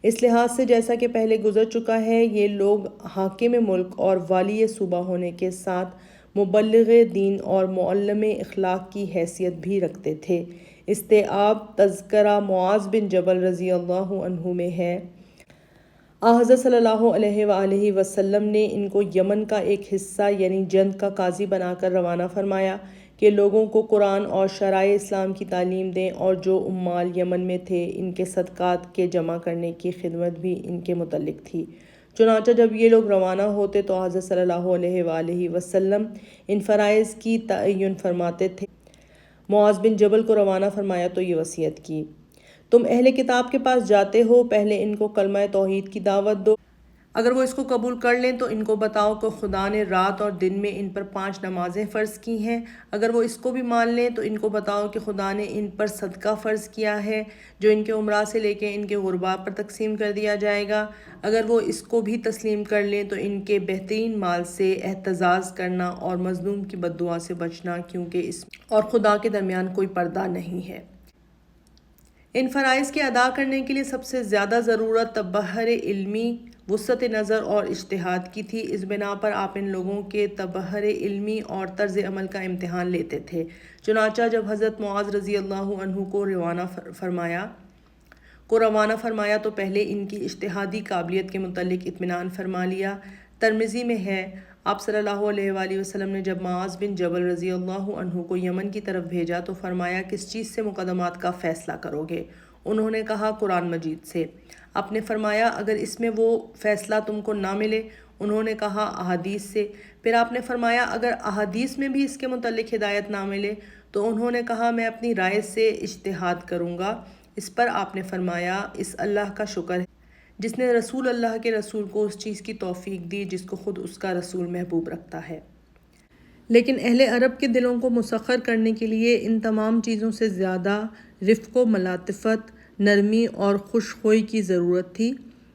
اس لحاظ سے جیسا کہ پہلے گزر چکا ہے، یہ لوگ حاکم ملک اور والی صوبہ ہونے کے ساتھ مبلغ دین اور معلم اخلاق کی حیثیت بھی رکھتے تھے۔ استیعاب تذکرہ معاذ بن جبل رضی اللہ عنہ میں ہے۔ حضرت صلی اللہ علیہ وآلہ وسلم نے ان کو یمن کا ایک حصہ یعنی جند کا قاضی بنا کر روانہ فرمایا کہ لوگوں کو قرآن اور شرائع اسلام کی تعلیم دیں، اور جو عمال یمن میں تھے ان کے صدقات کے جمع کرنے کی خدمت بھی ان کے متعلق تھی۔ چنانچہ جب یہ لوگ روانہ ہوتے تو حضرت صلی اللہ علیہ وآلہ وسلم ان فرائض کی تعین فرماتے تھے۔ معاذ بن جبل کو روانہ فرمایا تو یہ وصیت کی: تم اہل کتاب کے پاس جاتے ہو، پہلے ان کو کلمہ توحید کی دعوت دو۔ اگر وہ اس کو قبول کر لیں تو ان کو بتاؤ کہ خدا نے رات اور دن میں ان پر 5 نمازیں فرض کی ہیں۔ اگر وہ اس کو بھی مان لیں تو ان کو بتاؤ کہ خدا نے ان پر صدقہ فرض کیا ہے جو ان کے امراء سے لے کے ان کے غرباء پر تقسیم کر دیا جائے گا۔ اگر وہ اس کو بھی تسلیم کر لیں تو ان کے بہترین مال سے احتجاج کرنا اور مظلوم کی بددعا سے بچنا، کیونکہ اس اور خدا کے درمیان کوئی پردہ نہیں ہے۔ ان فرائض کے ادا کرنے کے لیے سب سے زیادہ ضرورت تبحر علمی، وسعت نظر اور اجتہاد کی تھی۔ اس بنا پر آپ ان لوگوں کے تبحر علمی اور طرز عمل کا امتحان لیتے تھے۔ چنانچہ جب حضرت معاذ رضی اللہ عنہ کو روانہ فرمایا تو پہلے ان کی اجتہادی قابلیت کے متعلق اطمینان فرما لیا۔ ترمذی میں ہے، آپ صلی اللہ علیہ وآلہ وسلم نے جب معاذ بن جبل رضی اللہ عنہ کو یمن کی طرف بھیجا تو فرمایا کس چیز سے مقدمات کا فیصلہ کرو گے؟ انہوں نے کہا قرآن مجید سے۔ آپ نے فرمایا اگر اس میں وہ فیصلہ تم کو نہ ملے؟ انہوں نے کہا احادیث سے۔ پھر آپ نے فرمایا اگر احادیث میں بھی اس کے متعلق ہدایت نہ ملے؟ تو انہوں نے کہا میں اپنی رائے سے اجتہاد کروں گا۔ اس پر آپ نے فرمایا اس اللہ کا شکر ہے جس نے رسول اللہ کے رسول کو اس چیز کی توفیق دی جس کو خود اس کا رسول محبوب رکھتا ہے۔ لیکن اہل عرب کے دلوں کو مسخر کرنے کے لیے ان تمام چیزوں سے زیادہ رفق و ملاطفت، نرمی اور خوش خوئی کی ضرورت تھی،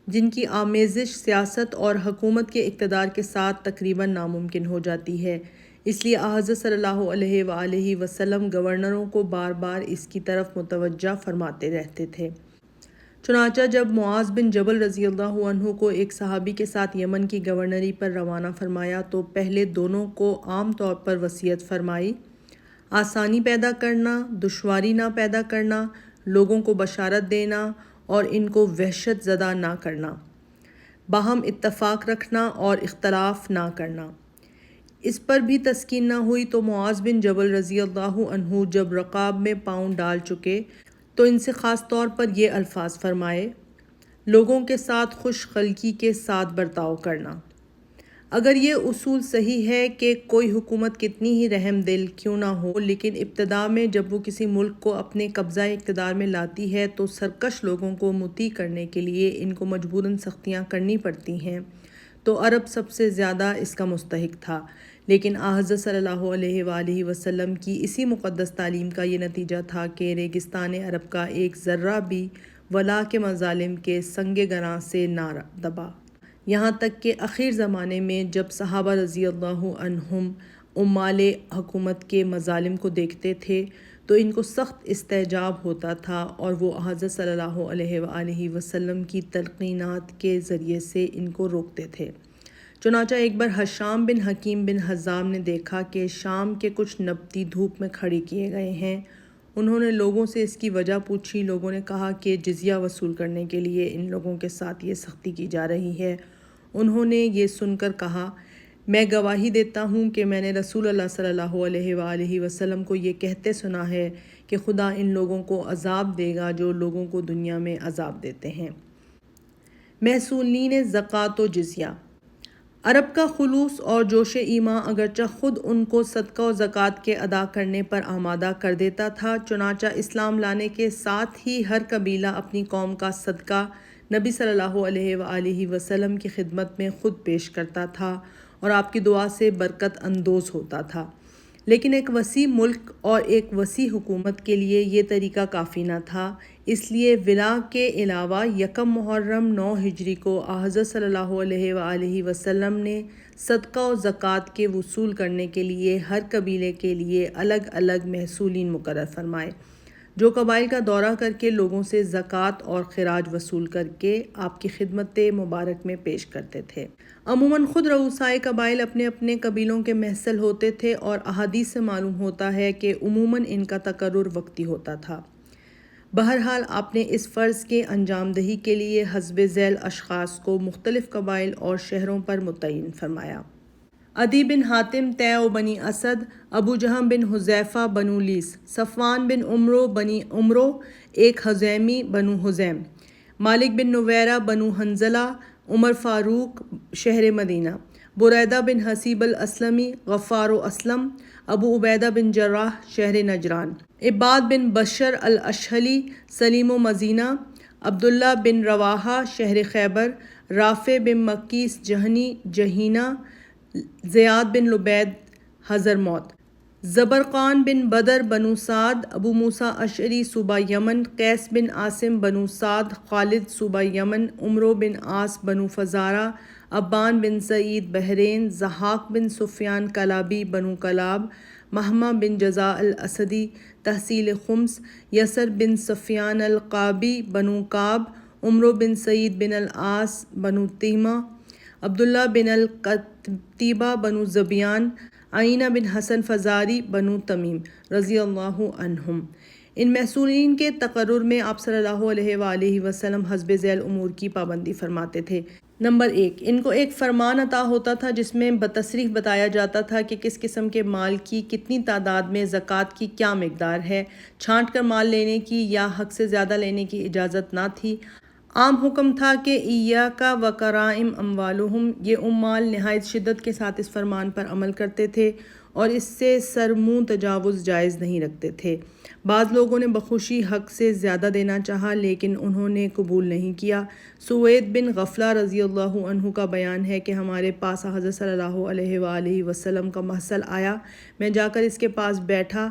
جن کی آمیزش سیاست اور حکومت کے اقتدار کے ساتھ تقریباً ناممکن ہو جاتی ہے۔ اس لیے حضرت صلی اللہ علیہ وآلہ وسلم گورنروں کو بار بار اس کی طرف متوجہ فرماتے رہتے تھے۔ چنانچہ جب معاذ بن جبل رضی اللہ عنہ کو ایک صحابی کے ساتھ یمن کی گورنری پر روانہ فرمایا تو پہلے دونوں کو عام طور پر وصیت فرمائی، آسانی پیدا کرنا، دشواری نہ پیدا کرنا، لوگوں کو بشارت دینا اور ان کو وحشت زدہ نہ کرنا، باہم اتفاق رکھنا اور اختلاف نہ کرنا۔ اس پر بھی تسکین نہ ہوئی تو معاذ بن جبل رضی اللہ عنہ جب رقاب میں پاؤں ڈال چکے تو ان سے خاص طور پر یہ الفاظ فرمائے، لوگوں کے ساتھ خوش خلقی کے ساتھ برتاؤ کرنا۔ اگر یہ اصول صحیح ہے کہ کوئی حکومت کتنی ہی رحم دل کیوں نہ ہو، لیکن ابتدا میں جب وہ کسی ملک کو اپنے قبضہ اقتدار میں لاتی ہے تو سرکش لوگوں کو مطیع کرنے کے لیے ان کو مجبوراً سختیاں کرنی پڑتی ہیں، تو عرب سب سے زیادہ اس کا مستحق تھا۔ لیکن حضرت صلی اللہ علیہ وآلہ وسلم کی اسی مقدس تعلیم کا یہ نتیجہ تھا کہ ریگستان عرب کا ایک ذرہ بھی ولا کے مظالم کے سنگ گراں سے نہ دبا، یہاں تک کہ اخیر زمانے میں جب صحابہ رضی اللہ عنہم عمال حکومت کے مظالم کو دیکھتے تھے تو ان کو سخت استعجاب ہوتا تھا اور وہ حضرت صلی اللہ علیہ وآلہ وسلم کی تلقینات کے ذریعے سے ان کو روکتے تھے۔ چنانچہ ایک بار حشام بن حکیم بن حزام نے دیکھا کہ شام کے کچھ نبطی دھوپ میں کھڑے کیے گئے ہیں۔ انہوں نے لوگوں سے اس کی وجہ پوچھی۔ لوگوں نے کہا کہ جزیہ وصول کرنے کے لیے ان لوگوں کے ساتھ یہ سختی کی جا رہی ہے۔ انہوں نے یہ سن کر کہا، میں گواہی دیتا ہوں کہ میں نے رسول اللہ صلی اللہ علیہ وآلہ وسلم کو یہ کہتے سنا ہے کہ خدا ان لوگوں کو عذاب دے گا جو لوگوں کو دنیا میں عذاب دیتے ہیں۔ محصولین زکوٰۃ و جزیہ۔ عرب کا خلوص اور جوش ایمان اگرچہ خود ان کو صدقہ و زکوٰۃ کے ادا کرنے پر آمادہ کر دیتا تھا، چنانچہ اسلام لانے کے ساتھ ہی ہر قبیلہ اپنی قوم کا صدقہ نبی صلی اللہ علیہ وآلہ وسلم کی خدمت میں خود پیش کرتا تھا اور آپ کی دعا سے برکت اندوز ہوتا تھا۔ لیکن ایک وسیع ملک اور ایک وسیع حکومت کے لیے یہ طریقہ کافی نہ تھا، اس لیے ولا کے علاوہ یکم محرم 9 ہجری کو حضرت صلی اللہ علیہ وآلہ وسلم نے صدقہ و زکوٰۃ کے وصول کرنے کے لیے ہر قبیلے کے لیے الگ الگ محصولین مقرر فرمائے، جو قبائل کا دورہ کر کے لوگوں سے زکوٰۃ اور خراج وصول کر کے آپ کی خدمت مبارک میں پیش کرتے تھے۔ عموماً خود رؤسائے قبائل اپنے اپنے قبیلوں کے محصل ہوتے تھے اور احادیث سے معلوم ہوتا ہے کہ عموماً ان کا تقرر وقتی ہوتا تھا۔ بہرحال آپ نے اس فرض کے انجام دہی کے لیے حسب ذیل اشخاص کو مختلف قبائل اور شہروں پر متعین فرمایا۔ عدی بن حاتم تیع بنی اسد، ابو جہم بن حذیفہ بنو لیس، صفوان بن عمرو بنی عمرو ایک حزیمی بنو حزیم، مالک بن نویرہ بنو حنظلہ، عمر فاروق شہر مدینہ، بریدہ بن حسیب الاسلمی، غفار و اسلم، ابو عبیدہ بن جراح شہر نجران، عباد بن بشر الاشہلی سلیم و مدینہ، عبداللہ بن رواحہ شہر خیبر، رافع بن مقیس جہنی جہینہ، زیاد بن لبید حضرموت، زبرقان بن بدر بنو سعد، ابو موسیٰ اشعری صوبہ یمن، قیس بن عاصم بنو سعد، خالد صوبہ یمن، عمرو بن عاص بنو فزارہ، ابان بن سعید بحرین، ضحاک بن سفیان کلابی بنو کلاب، مہمہ بن جزا الاسدی تحصیل خمس، یسر بن سفیان القابی بنو کعب، عمرو بن سعید بن العاص بنو تیمہ، عبداللہ بن القتیبہ بنو زبیان، عینہ بن حسن فزاری بنو تمیم رضی اللہ عنہم۔ ان محصولین کے تقرر میں آپ صلی اللہ علیہ وآلہ وسلم حسب ذیل امور کی پابندی فرماتے تھے۔ نمبر 1، ان کو ایک فرمان عطا ہوتا تھا جس میں بتصریح بتایا جاتا تھا کہ کس قسم کے مال کی کتنی تعداد میں زکوٰۃ کی کیا مقدار ہے۔ چھانٹ کر مال لینے کی یا حق سے زیادہ لینے کی اجازت نہ تھی۔ عام حکم تھا کہ ایاک و کرائم اموالہم، یہ مال نہایت شدت کے ساتھ اس فرمان پر عمل کرتے تھے اور اس سے سرمنہ تجاوز جائز نہیں رکھتے تھے۔ بعض لوگوں نے بخوشی حق سے زیادہ دینا چاہا لیکن انہوں نے قبول نہیں کیا۔ سوید بن غفلہ رضی اللہ عنہ کا بیان ہے کہ ہمارے پاس حضرت صلی اللہ علیہ وآلہ وسلم کا محصل آیا، میں جا کر اس کے پاس بیٹھا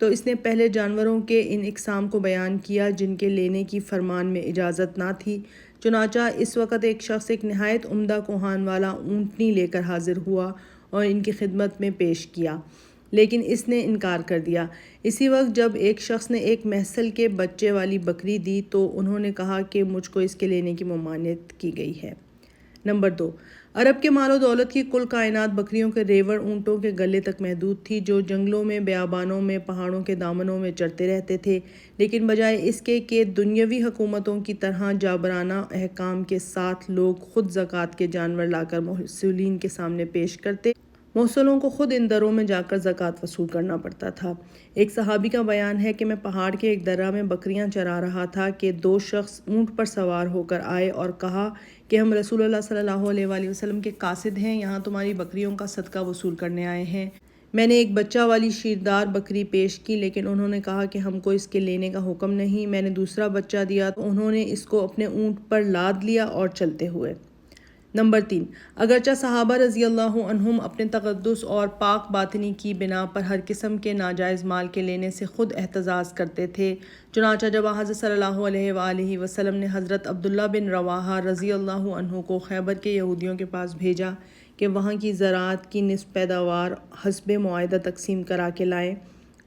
تو اس نے پہلے جانوروں کے ان اقسام کو بیان کیا جن کے لینے کی فرمان میں اجازت نہ تھی۔ چنانچہ اس وقت ایک شخص ایک نہایت عمدہ کوہان والا اونٹنی لے کر حاضر ہوا اور ان کی خدمت میں پیش کیا، لیکن اس نے انکار کر دیا۔ اسی وقت جب ایک شخص نے ایک محصل کے بچے والی بکری دی تو انہوں نے کہا کہ مجھ کو اس کے لینے کی ممانعت کی گئی ہے۔ نمبر 2، عرب کے مال و دولت کی کل کائنات بکریوں کے ریوڑ اونٹوں کے گلے تک محدود تھی، جو جنگلوں میں، بیابانوں میں، پہاڑوں کے دامنوں میں چرتے رہتے تھے، لیکن بجائے اس کے کہ دنیاوی حکومتوں کی طرح جابرانہ احکام کے ساتھ لوگ خود زکوٰۃ کے جانور لا کر محصولین کے سامنے پیش کرتے، محصلوں کو خود ان دروں میں جا کر زکوٰۃ وصول کرنا پڑتا تھا۔ ایک صحابی کا بیان ہے کہ میں پہاڑ کے ایک درہ میں بکریاں چرا رہا تھا کہ 2 شخص اونٹ پر سوار ہو کر آئے اور کہا کہ ہم رسول اللہ صلی اللہ علیہ وآلہ وسلم کے قاصد ہیں، یہاں تمہاری بکریوں کا صدقہ وصول کرنے آئے ہیں۔ میں نے ایک بچہ والی شیردار بکری پیش کی لیکن انہوں نے کہا کہ ہم کو اس کے لینے کا حکم نہیں۔ میں نے دوسرا بچہ دیا تو انہوں نے اس کو اپنے اونٹ پر لاد لیا اور چلتے ہوئے۔ نمبر 3، اگرچہ صحابہ رضی اللہ عنہم اپنے تقدس اور پاک باطنی کی بنا پر ہر قسم کے ناجائز مال کے لینے سے خود احتراز کرتے تھے، چنانچہ جب حضرت صلی اللہ علیہ وآلہ وسلم نے حضرت عبداللہ بن رواحہ رضی اللہ عنہ کو خیبر کے یہودیوں کے پاس بھیجا کہ وہاں کی زراعت کی نصف پیداوار حسب معاہدہ تقسیم کرا کے لائیں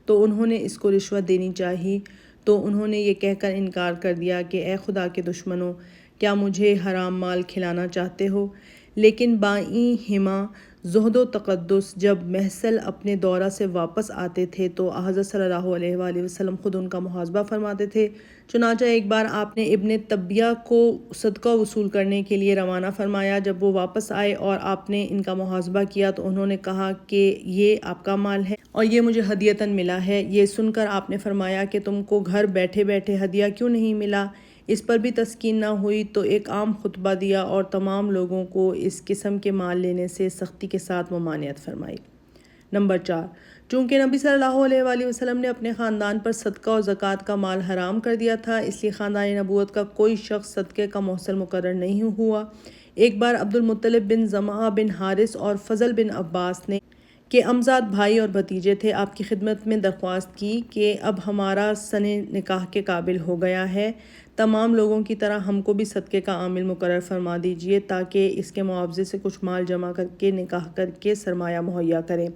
تو انہوں نے اس کو رشوت دینی چاہی، تو انہوں نے یہ کہہ کر انکار کر دیا کہ اے خدا کے دشمنوں، کیا مجھے حرام مال کھلانا چاہتے ہو؟ لیکن بائیں ہما زہد و تقدس جب محصل اپنے دورہ سے واپس آتے تھے تو حضرت صلی اللہ علیہ وآلہ وسلم خود ان کا محاسبہ فرماتے تھے۔ چنانچہ ایک بار آپ نے ابن طبیہ کو صدقہ وصول کرنے کے لیے روانہ فرمایا۔ جب وہ واپس آئے اور آپ نے ان کا محاسبہ کیا تو انہوں نے کہا کہ یہ آپ کا مال ہے اور یہ مجھے ہدیۃً ملا ہے۔ یہ سن کر آپ نے فرمایا کہ تم کو گھر بیٹھے بیٹھے ہدیہ کیوں نہیں ملا؟ اس پر بھی تسکین نہ ہوئی تو ایک عام خطبہ دیا اور تمام لوگوں کو اس قسم کے مال لینے سے سختی کے ساتھ ممانعت فرمائی۔ نمبر 4، چونکہ نبی صلی اللہ علیہ وآلہ وسلم نے اپنے خاندان پر صدقہ اور زکوٰۃ کا مال حرام کر دیا تھا، اس لیے خاندان نبوت کا کوئی شخص صدقے کا محصل مقرر نہیں ہوا۔ ایک بار عبد المطلب بن زمعہ بن حارث اور فضل بن عباس نے کہ امزاد بھائی اور بھتیجے تھے، آپ کی خدمت میں درخواست کی کہ اب ہمارا سن نکاح کے قابل ہو گیا ہے، تمام لوگوں کی طرح ہم کو بھی صدقے کا عامل مقرر فرما دیجیے تاکہ اس کے معاوضے سے کچھ مال جمع کر کے نکاح کر کے سرمایہ مہیا کریں۔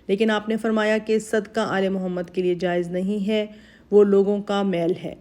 لیکن آپ نے فرمایا کہ صدقہ آل محمد کے لیے جائز نہیں ہے، وہ لوگوں کا میل ہے۔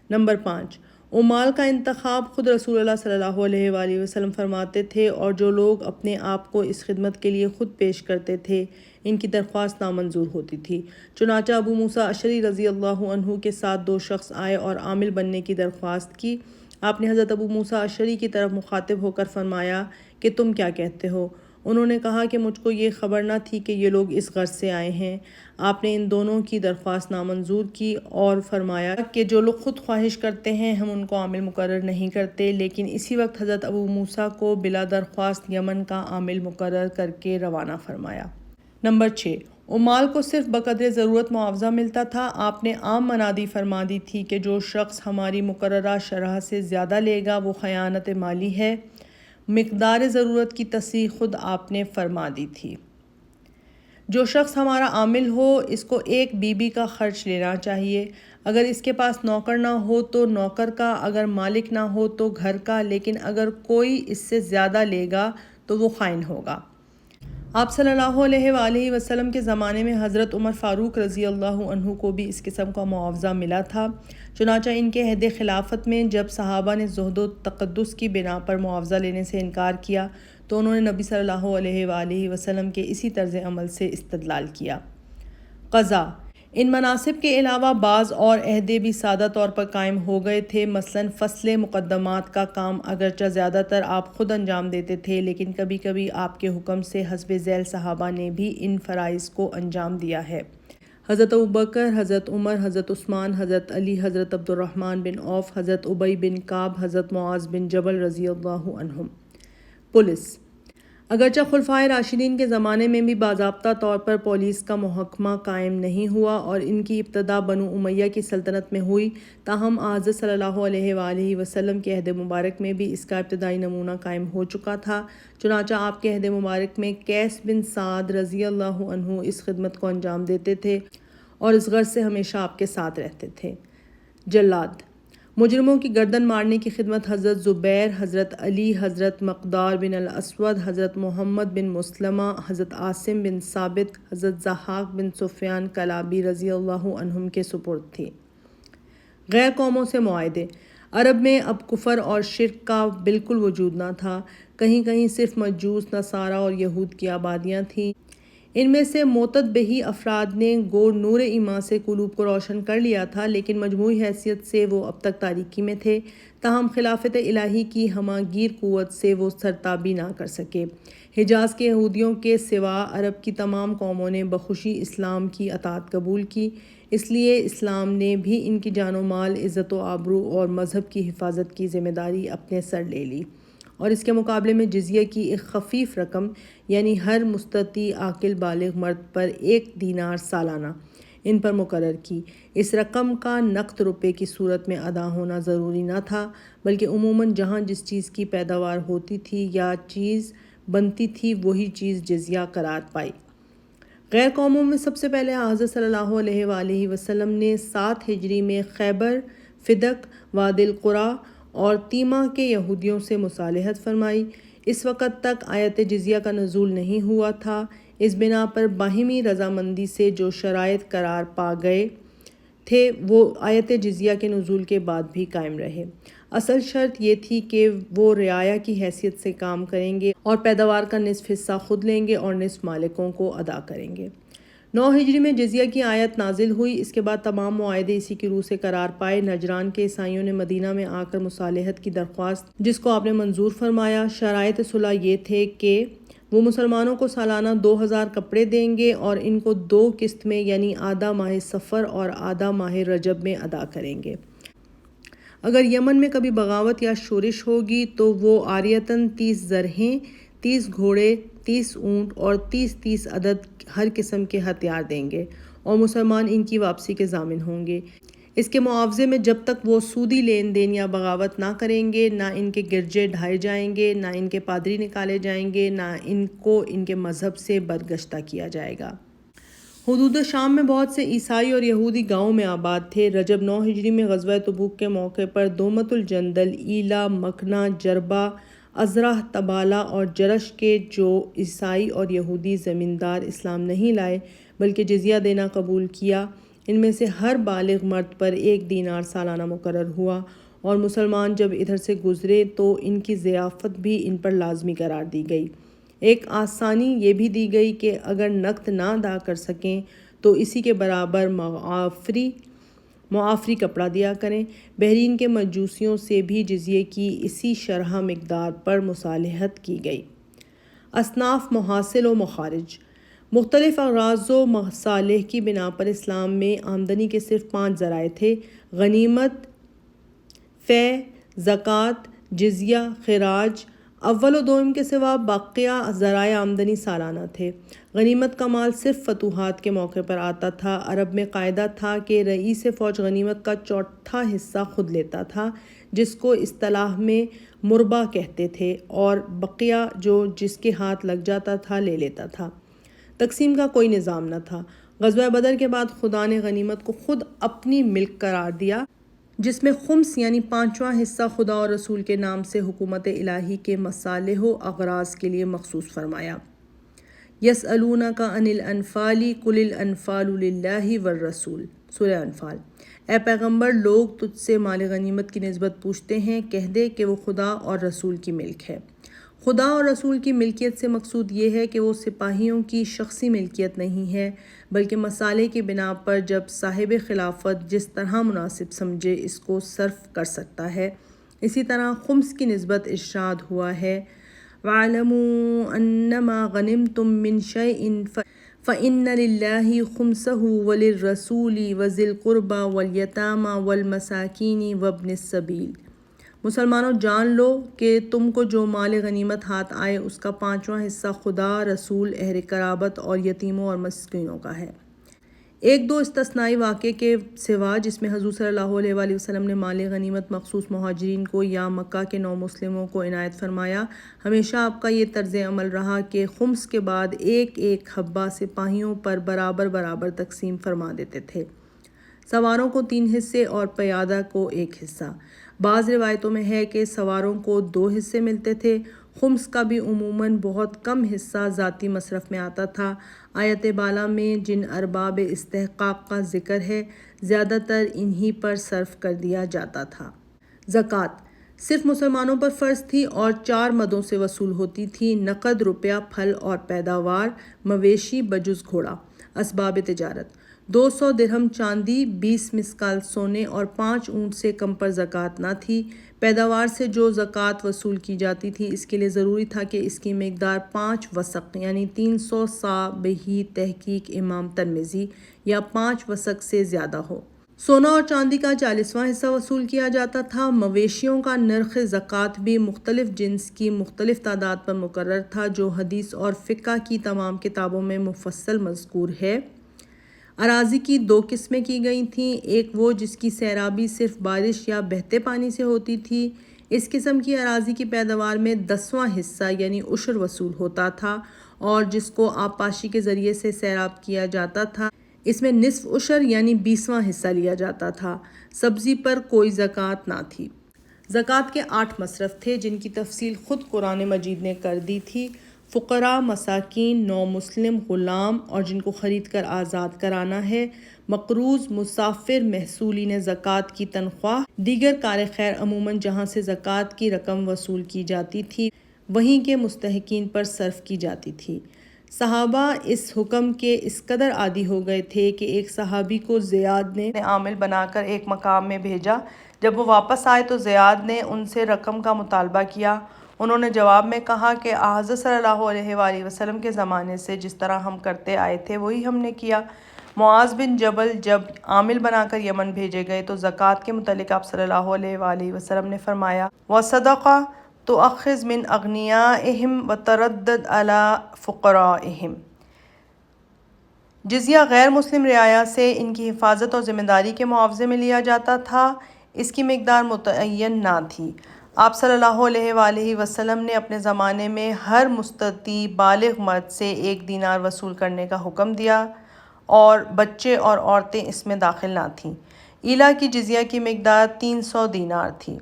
نمبر 5، مال کا انتخاب خود رسول اللہ صلی اللہ علیہ وآلہ وسلم فرماتے تھے اور جو لوگ اپنے آپ کو اس خدمت کے لیے خود پیش کرتے تھے ان کی درخواست نامنظور ہوتی تھی۔ چنانچہ ابو موسیٰ اشعری رضی اللہ عنہ کے ساتھ 2 شخص آئے اور عامل بننے کی درخواست کی۔ آپ نے حضرت ابو موسیٰ اشعری کی طرف مخاطب ہو کر فرمایا کہ تم کیا کہتے ہو؟ انہوں نے کہا کہ مجھ کو یہ خبر نہ تھی کہ یہ لوگ اس غرض سے آئے ہیں۔ آپ نے ان دونوں کی درخواست نامنظور کی اور فرمایا کہ جو لوگ خود خواہش کرتے ہیں ہم ان کو عامل مقرر نہیں کرتے، لیکن اسی وقت حضرت ابو موسیٰ کو بلا درخواست یمن کا عامل مقرر کر کے روانہ فرمایا۔ نمبر 6، مال کو صرف بقدر ضرورت معاوضہ ملتا تھا۔ آپ نے عام منادی فرما دی تھی کہ جو شخص ہماری مقررہ شرح سے زیادہ لے گا وہ خیانت مالی ہے۔ مقدار ضرورت کی تصحیح خود آپ نے فرما دی تھی۔ جو شخص ہمارا عامل ہو اس کو ایک بیوی کا خرچ لینا چاہیے، اگر اس کے پاس نوکر نہ ہو تو نوکر کا، اگر مالک نہ ہو تو گھر کا، لیکن اگر کوئی اس سے زیادہ لے گا تو وہ خائن ہوگا۔ آپ صلی اللہ علیہ وآلہ وسلم کے زمانے میں حضرت عمر فاروق رضی اللہ عنہ کو بھی اس قسم کا معاوضہ ملا تھا۔ چنانچہ ان کے عہد خلافت میں جب صحابہ نے زہد و تقدس کی بنا پر معاوضہ لینے سے انکار کیا تو انہوں نے نبی صلی اللہ علیہ وآلہ وسلم کے اسی طرز عمل سے استدلال کیا۔ قضا، ان مناصب کے علاوہ بعض اور عہدے بھی سادہ طور پر قائم ہو گئے تھے، مثلاً فصل مقدمات کا کام اگرچہ زیادہ تر آپ خود انجام دیتے تھے، لیکن کبھی کبھی آپ کے حکم سے حسب ذیل صحابہ نے بھی ان فرائض کو انجام دیا ہے۔ حضرت ابوبکر، حضرت عمر، حضرت عثمان، حضرت علی، حضرت عبد الرحمن بن عوف، حضرت ابی بن کعب، حضرت معاذ بن جبل رضی اللہ عنہم۔ پولیس۔ اگرچہ خلفائے راشدین کے زمانے میں بھی باضابطہ طور پر پولیس کا محکمہ قائم نہیں ہوا اور ان کی ابتدا بنو امیہ کی سلطنت میں ہوئی، تاہم حضرت صلی اللہ علیہ وآلہ وسلم کے عہد مبارک میں بھی اس کا ابتدائی نمونہ قائم ہو چکا تھا۔ چنانچہ آپ کے عہد مبارک میں قیس بن سعد رضی اللہ عنہ اس خدمت کو انجام دیتے تھے اور اس غرض سے ہمیشہ آپ کے ساتھ رہتے تھے۔ جلاد۔ مجرموں کی گردن مارنے کی خدمت حضرت زبیر، حضرت علی، حضرت مقدار بن الاسود، حضرت محمد بن مسلمہ، حضرت عاصم بن ثابت، حضرت ضحاک بن سفیان کلابی رضی اللہ عنہم کے سپرد تھی۔ غیر قوموں سے معاہدے۔ عرب میں اب کفر اور شرک کا بالکل وجود نہ تھا، کہیں کہیں صرف مجوس، نصارہ اور یہود کی آبادیاں تھیں۔ ان میں سے معتد بہی افراد نے گو نور ایمان سے قلوب کو روشن کر لیا تھا، لیکن مجموعی حیثیت سے وہ اب تک تاریکی میں تھے، تاہم خلافت الہی کی ہماگیر قوت سے وہ سرتابی نہ کر سکے۔ حجاز کے یہودیوں کے سوا عرب کی تمام قوموں نے بخوشی اسلام کی اطاعت قبول کی، اس لیے اسلام نے بھی ان کی جان و مال، عزت و آبرو اور مذہب کی حفاظت کی ذمہ داری اپنے سر لے لی، اور اس کے مقابلے میں جزیہ کی ایک خفیف رقم، یعنی ہر مستطیع عاقل بالغ مرد پر 1 دینار سالانہ ان پر مقرر کی۔ اس رقم کا نقد روپے کی صورت میں ادا ہونا ضروری نہ تھا، بلکہ عموماً جہاں جس چیز کی پیداوار ہوتی تھی یا چیز بنتی تھی وہی چیز جزیہ قرار پائی۔ غیر قوموں میں سب سے پہلے حضرت صلی اللہ علیہ وآلہ وسلم نے 7 ہجری میں خیبر، فدق، وادی القریٰ اور تیمہ کے یہودیوں سے مصالحت فرمائی۔ اس وقت تک آیت جزیہ کا نزول نہیں ہوا تھا، اس بنا پر باہمی رضامندی سے جو شرائط قرار پا گئے تھے وہ آیت جزیہ کے نزول کے بعد بھی قائم رہے۔ اصل شرط یہ تھی کہ وہ رعایا کی حیثیت سے کام کریں گے اور پیداوار کا نصف حصہ خود لیں گے اور نصف مالکوں کو ادا کریں گے۔ 9 ہجری میں جزیہ کی آیت نازل ہوئی، اس کے بعد تمام معاہدے اسی کی روح سے قرار پائے۔ نجران کے عیسائیوں نے مدینہ میں آ کر مصالحت کی درخواست جس کو آپ نے منظور فرمایا۔ شرائط صلح یہ تھے کہ وہ مسلمانوں کو سالانہ 2000 کپڑے دیں گے اور ان کو 2 قسط میں، یعنی آدھا ماہ صفر اور آدھا ماہ رجب میں ادا کریں گے۔ اگر یمن میں کبھی بغاوت یا شورش ہوگی تو وہ عاریتاً 30 زرہیں، 30 گھوڑے، 30 اونٹ اور 30 عدد ہر قسم کے ہتھیار دیں گے اور مسلمان ان کی واپسی کے ضامن ہوں گے۔ اس کے معاوضے میں جب تک وہ سودی لین دین یا بغاوت نہ کریں گے، نہ ان کے گرجے ڈھائے جائیں گے، نہ ان کے پادری نکالے جائیں گے، نہ ان کو ان کے مذہب سے برگشتہ کیا جائے گا۔ حدود شام میں بہت سے عیسائی اور یہودی گاؤں میں آباد تھے۔ رجب 9 ہجری میں غزوہ تبوک کے موقع پر دومت الجندل، ایلا، مکنا، جربہ، ازرہ، تبالہ اور جرش کے جو عیسائی اور یہودی زمیندار اسلام نہیں لائے بلکہ جزیہ دینا قبول کیا، ان میں سے ہر بالغ مرد پر 1 دینار سالانہ مقرر ہوا، اور مسلمان جب ادھر سے گزرے تو ان کی ضیافت بھی ان پر لازمی قرار دی گئی۔ ایک آسانی یہ بھی دی گئی کہ اگر نقد نہ ادا کر سکیں تو اسی کے برابر معافری کپڑا دیا کریں۔ بحرین کے مجوسیوں سے بھی جزیے کی اسی شرح مقدار پر مصالحت کی گئی۔ اصناف، محاصل و مخارج۔ مختلف اغراض و مصالح کی بنا پر اسلام میں آمدنی کے صرف 5 ذرائع تھے: غنیمت، فے، زکوٰۃ، جزیہ، خراج۔ اول و دوم کے سوا باقیہ ذرائع آمدنی سالانہ تھے۔ غنیمت کا مال صرف فتوحات کے موقع پر آتا تھا۔ عرب میں قاعدہ تھا کہ رئیس فوج غنیمت کا 1/4 حصہ خود لیتا تھا، جس کو اصطلاح میں مربع کہتے تھے، اور بقیہ جو جس کے ہاتھ لگ جاتا تھا لے لیتا تھا۔ تقسیم کا کوئی نظام نہ تھا۔ غزوہ بدر کے بعد خدا نے غنیمت کو خود اپنی ملک قرار دیا، جس میں خمس یعنی 5واں حصہ خدا اور رسول کے نام سے حکومت الہی کے مصالح و اغراض کے لیے مخصوص فرمایا۔ یسألونک عن الانفال قل الانفال للہ والرسول، سورہ انفال۔ اے پیغمبر، لوگ تجھ سے مال غنیمت کی نسبت پوچھتے ہیں، کہہ دے کہ وہ خدا اور رسول کی ملک ہے۔ خدا اور رسول کی ملکیت سے مقصود یہ ہے کہ وہ سپاہیوں کی شخصی ملکیت نہیں ہے، بلکہ مسئلے کی بنا پر جب صاحب خلافت جس طرح مناسب سمجھے اس کو صرف کر سکتا ہے۔ اسی طرح خمس کی نسبت ارشاد ہوا ہے وَاعْلَمُوا أَنَّمَا غَنِمْتُم مِّن شَيْءٍ فَإِنَّ لِلَّهِ خُمْسَهُ وَلِلرَّسُولِ وَذِي الْقُرْبَى وَالْيَتَامَى وَالْمَسَاكِينِ وَابْنِ السَّبِيلِ۔ مسلمانوں جان لو کہ تم کو جو مال غنیمت ہاتھ آئے اس کا 5واں حصہ خدا، رسول، اہل قرابت اور یتیموں اور مسکینوں کا ہے۔ ایک دو استثنائی واقعے کے سوا جس میں حضور صلی اللہ علیہ وآلہ وسلم نے مال غنیمت مخصوص مہاجرین کو یا مکہ کے نو مسلموں کو عنایت فرمایا، ہمیشہ آپ کا یہ طرز عمل رہا کہ خمس کے بعد ایک ایک حبہ سپاہیوں پر برابر برابر تقسیم فرما دیتے تھے۔ سواروں کو 3 حصے اور پیادہ کو 1 حصہ۔ بعض روایتوں میں ہے کہ سواروں کو 2 حصے ملتے تھے۔ خمس کا بھی عموماً بہت کم حصہ ذاتی مصرف میں آتا تھا۔ آیت بالا میں جن ارباب استحقاق کا ذکر ہے زیادہ تر انہی پر صرف کر دیا جاتا تھا۔ زکوٰۃ صرف مسلمانوں پر فرض تھی اور 4 مدوں سے وصول ہوتی تھی: نقد، روپیہ، پھل اور پیداوار، مویشی بجز گھوڑا۔ اسباب تجارت 200 درہم چاندی، 20 مسکال سونے اور 5 اونٹ سے کم پر زکوٰۃ نہ تھی۔ پیداوار سے جو زکوٰۃ وصول کی جاتی تھی اس کے لیے ضروری تھا کہ اس کی مقدار 5 وسق یعنی 300 صاع بہی تحقیق امام ترمذی یا 5 وسق سے زیادہ ہو۔ سونا اور چاندی کا 40واں حصہ وصول کیا جاتا تھا۔ مویشیوں کا نرخ زکوٰۃ بھی مختلف جنس کی مختلف تعداد پر مقرر تھا جو حدیث اور فقہ کی تمام کتابوں میں مفصل مذکور ہے۔ اراضی کی 2 قسمیں کی گئی تھیں، ایک وہ جس کی سیرابی صرف بارش یا بہتے پانی سے ہوتی تھی۔ اس قسم کی اراضی کی پیداوار میں 10واں حصہ یعنی عشر وصول ہوتا تھا، اور جس کو آبپاشی کے ذریعے سے سیراب کیا جاتا تھا اس میں نصف عشر یعنی 20واں حصہ لیا جاتا تھا۔ سبزی پر کوئی زکوٰۃ نہ تھی۔ زکوٰۃ کے 8 مصرف تھے جن کی تفصیل خود قرآن مجید نے کر دی تھی: فقراء، مساکین، نو مسلم، غلام اور جن کو خرید کر آزاد کرانا ہے، مقروض، مسافر، محصولین زکوٰۃ کی تنخواہ، دیگر کار خیر عموماً جہاں سے زکوٰۃ کی رقم وصول کی جاتی تھی وہیں کے مستحقین پر صرف کی جاتی تھی۔ صحابہ اس حکم کے اس قدر عادی ہو گئے تھے کہ ایک صحابی کو زیاد نے عامل بنا کر ایک مقام میں بھیجا۔ جب وہ واپس آئے تو زیاد نے ان سے رقم کا مطالبہ کیا۔ انہوں نے جواب میں کہا کہ حضرت صلی اللہ علیہ وآلہ وسلم کے زمانے سے جس طرح ہم کرتے آئے تھے وہی ہم نے کیا۔ معاذ بن جبل جب عامل بنا کر یمن بھیجے گئے تو زکوٰۃ کے متعلق آپ صلی اللہ علیہ وآلہ وسلم نے فرمایا وَصَدَقَ تُؤَخِّذُ مِنْ أَغْنِيَائِهِمْ وَتَرَدَّدْ عَلَىٰ فُقَرَائِهِمْ۔ جزیہ غیر مسلم رعایا سے ان کی حفاظت اور ذمہ داری کے معاوضے میں لیا جاتا تھا، اس کی مقدار متعین نہ تھی۔ آپ صلی اللہ علیہ وآلہ وسلم نے اپنے زمانے میں ہر مستطیع بالغ مرد سے 1 دینار وصول کرنے کا حکم دیا اور بچے اور عورتیں اس میں داخل نہ تھیں۔ ایلا کی جزیہ کی مقدار 300 دینار تھی۔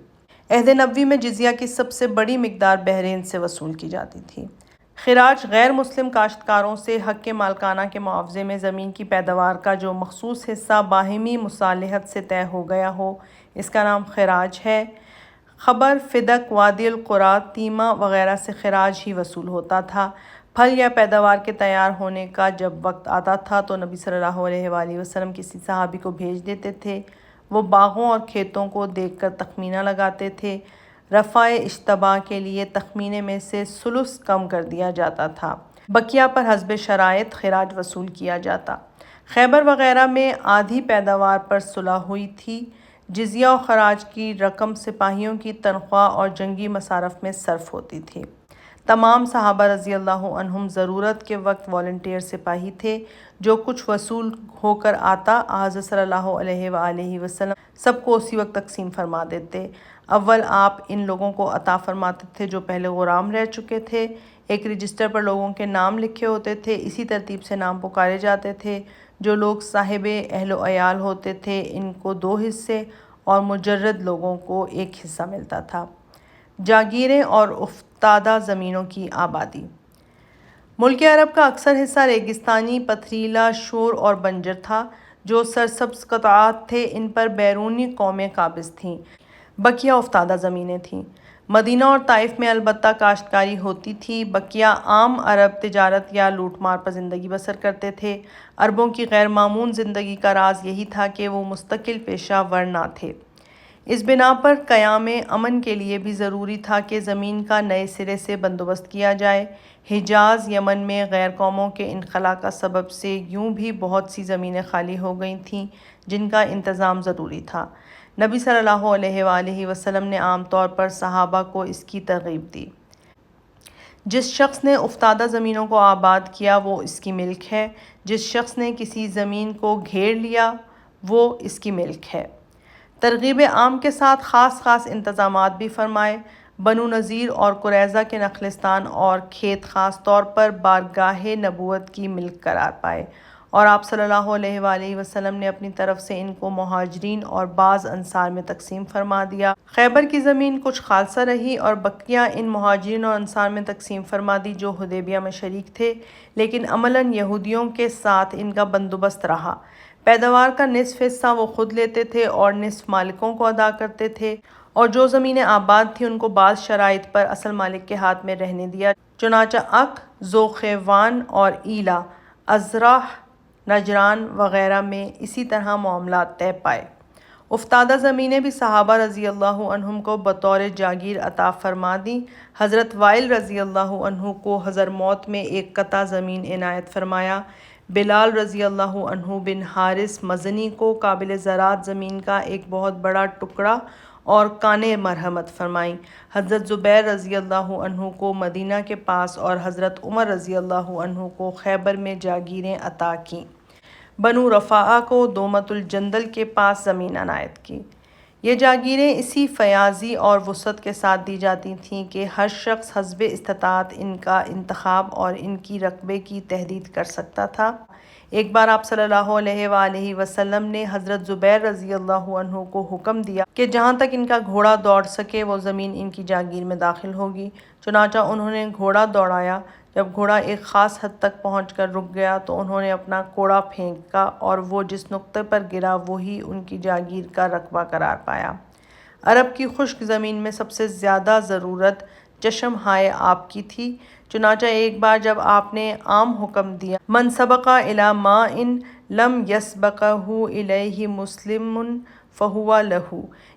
عہد نبوی میں جزیہ کی سب سے بڑی مقدار بحرین سے وصول کی جاتی تھی۔ خراج غیر مسلم کاشتکاروں سے حق کے مالکانہ کے معاوضے میں زمین کی پیداوار کا جو مخصوص حصہ باہمی مصالحت سے طے ہو گیا ہو اس کا نام خراج ہے۔ خبر، فدق، وادی القریٰ، تیمہ وغیرہ سے خراج ہی وصول ہوتا تھا۔ پھل یا پیداوار کے تیار ہونے کا جب وقت آتا تھا تو نبی صلی اللہ علیہ وآلہ وسلم کسی صحابی کو بھیج دیتے تھے۔ وہ باغوں اور کھیتوں کو دیکھ کر تخمینہ لگاتے تھے۔ رفع اشتباہ کے لیے تخمینے میں سے ثلث کم کر دیا جاتا تھا، بقیہ پر حسب شرائط خراج وصول کیا جاتا۔ خیبر وغیرہ میں آدھی پیداوار پر صلح ہوئی تھی۔ جزیہ و خراج کی رقم سپاہیوں کی تنخواہ اور جنگی مصارف میں صرف ہوتی تھی۔ تمام صحابہ رضی اللہ عنہم ضرورت کے وقت والنٹیئر سپاہی تھے۔ جو کچھ وصول ہو کر آتا حضرت صلی اللہ علیہ وآلہ وسلم سب کو اسی وقت تقسیم فرما دیتے۔ اول آپ ان لوگوں کو عطا فرماتے تھے جو پہلے غلام رہ چکے تھے۔ ایک رجسٹر پر لوگوں کے نام لکھے ہوتے تھے، اسی ترتیب سے نام پکارے جاتے تھے۔ جو لوگ صاحب اہل و عیال ہوتے تھے ان کو 2 حصے اور مجرد لوگوں کو 1 حصہ ملتا تھا۔ جاگیریں اور افتادہ زمینوں کی آبادی۔ ملک عرب کا اکثر حصہ ریگستانی، پتھریلا، شور اور بنجر تھا۔ جو سرسبز قطعات تھے ان پر بیرونی قومیں قابض تھیں، بقیہ افتادہ زمینیں تھیں۔ مدینہ اور طائف میں البتہ کاشتکاری ہوتی تھی، بقیہ عام عرب تجارت یا لوٹ مار پر زندگی بسر کرتے تھے۔ عربوں کی غیر معمون زندگی کا راز یہی تھا کہ وہ مستقل پیشہ ور نہ تھے۔ اس بنا پر قیام امن کے لیے بھی ضروری تھا کہ زمین کا نئے سرے سے بندوبست کیا جائے۔ حجاز یمن میں غیر قوموں کے انخلا کا سبب سے یوں بھی بہت سی زمینیں خالی ہو گئی تھیں جن کا انتظام ضروری تھا۔ نبی صلی اللہ علیہ وآلہ وسلم نے عام طور پر صحابہ کو اس کی ترغیب دی۔ جس شخص نے افتادہ زمینوں کو آباد کیا وہ اس کی ملک ہے، جس شخص نے کسی زمین کو گھیر لیا وہ اس کی ملک ہے۔ ترغیب عام کے ساتھ خاص انتظامات بھی فرمائے۔ بنو نذیر اور قریظہ کے نخلستان اور کھیت خاص طور پر بارگاہ نبوت کی ملک قرار پائے، اور آپ صلی اللہ علیہ وآلہ وسلم نے اپنی طرف سے ان کو مہاجرین اور بعض انصار میں تقسیم فرما دیا۔ خیبر کی زمین کچھ خالصہ رہی اور بقیہ ان مہاجرین اور انصار میں تقسیم فرما دی جو حدیبیہ میں شریک تھے، لیکن عملاً یہودیوں کے ساتھ ان کا بندوبست رہا۔ پیداوار کا نصف حصہ وہ خود لیتے تھے اور نصف مالکوں کو ادا کرتے تھے، اور جو زمینیں آباد تھیں ان کو بعض شرائط پر اصل مالک کے ہاتھ میں رہنے دیا۔ چنانچہ عق، ذوقیوان اور ایلا، ازرح، نجران وغیرہ میں اسی طرح معاملات طے پائے۔ افتادہ زمینیں بھی صحابہ رضی اللہ عنہم کو بطور جاگیر عطا فرما دیں۔ حضرت وائل رضی اللہ عنہ کو حضرموت میں ایک قطع زمین عنایت فرمایا۔ بلال رضی اللہ عنہ بن حارث مزنی کو قابل زراعت زمین کا ایک بہت بڑا ٹکڑا اور کانیں مرحمت فرمائیں۔ حضرت زبیر رضی اللہ عنہ کو مدینہ کے پاس اور حضرت عمر رضی اللہ عنہ کو خیبر میں جاگیریں عطا کیں۔ بنو رفاعہ کو دومت الجندل کے پاس زمین عنایت کی۔ یہ جاگیریں اسی فیاضی اور وسعت کے ساتھ دی جاتی تھیں کہ ہر شخص حسب استطاعت ان کا انتخاب اور ان کی رقبے کی تحدید کر سکتا تھا۔ ایک بار آپ صلی اللہ علیہ وآلہ وسلم نے حضرت زبیر رضی اللہ عنہ کو حکم دیا کہ جہاں تک ان کا گھوڑا دوڑ سکے وہ زمین ان کی جاگیر میں داخل ہوگی۔ چنانچہ انہوں نے گھوڑا دوڑایا۔ جب گھوڑا ایک خاص حد تک پہنچ کر رک گیا تو انہوں نے اپنا کوڑا پھینکا اور وہ جس نقطے پر گرا وہی ان کی جاگیر کا رقبہ قرار پایا۔ عرب کی خشک زمین میں سب سے زیادہ ضرورت چشم ہائے آب کی تھی، چنانچہ ایک بار جب آپ نے عام حکم دیا من سبق الی ماء لم یسبقہ الیہ مسلم فہو لہ،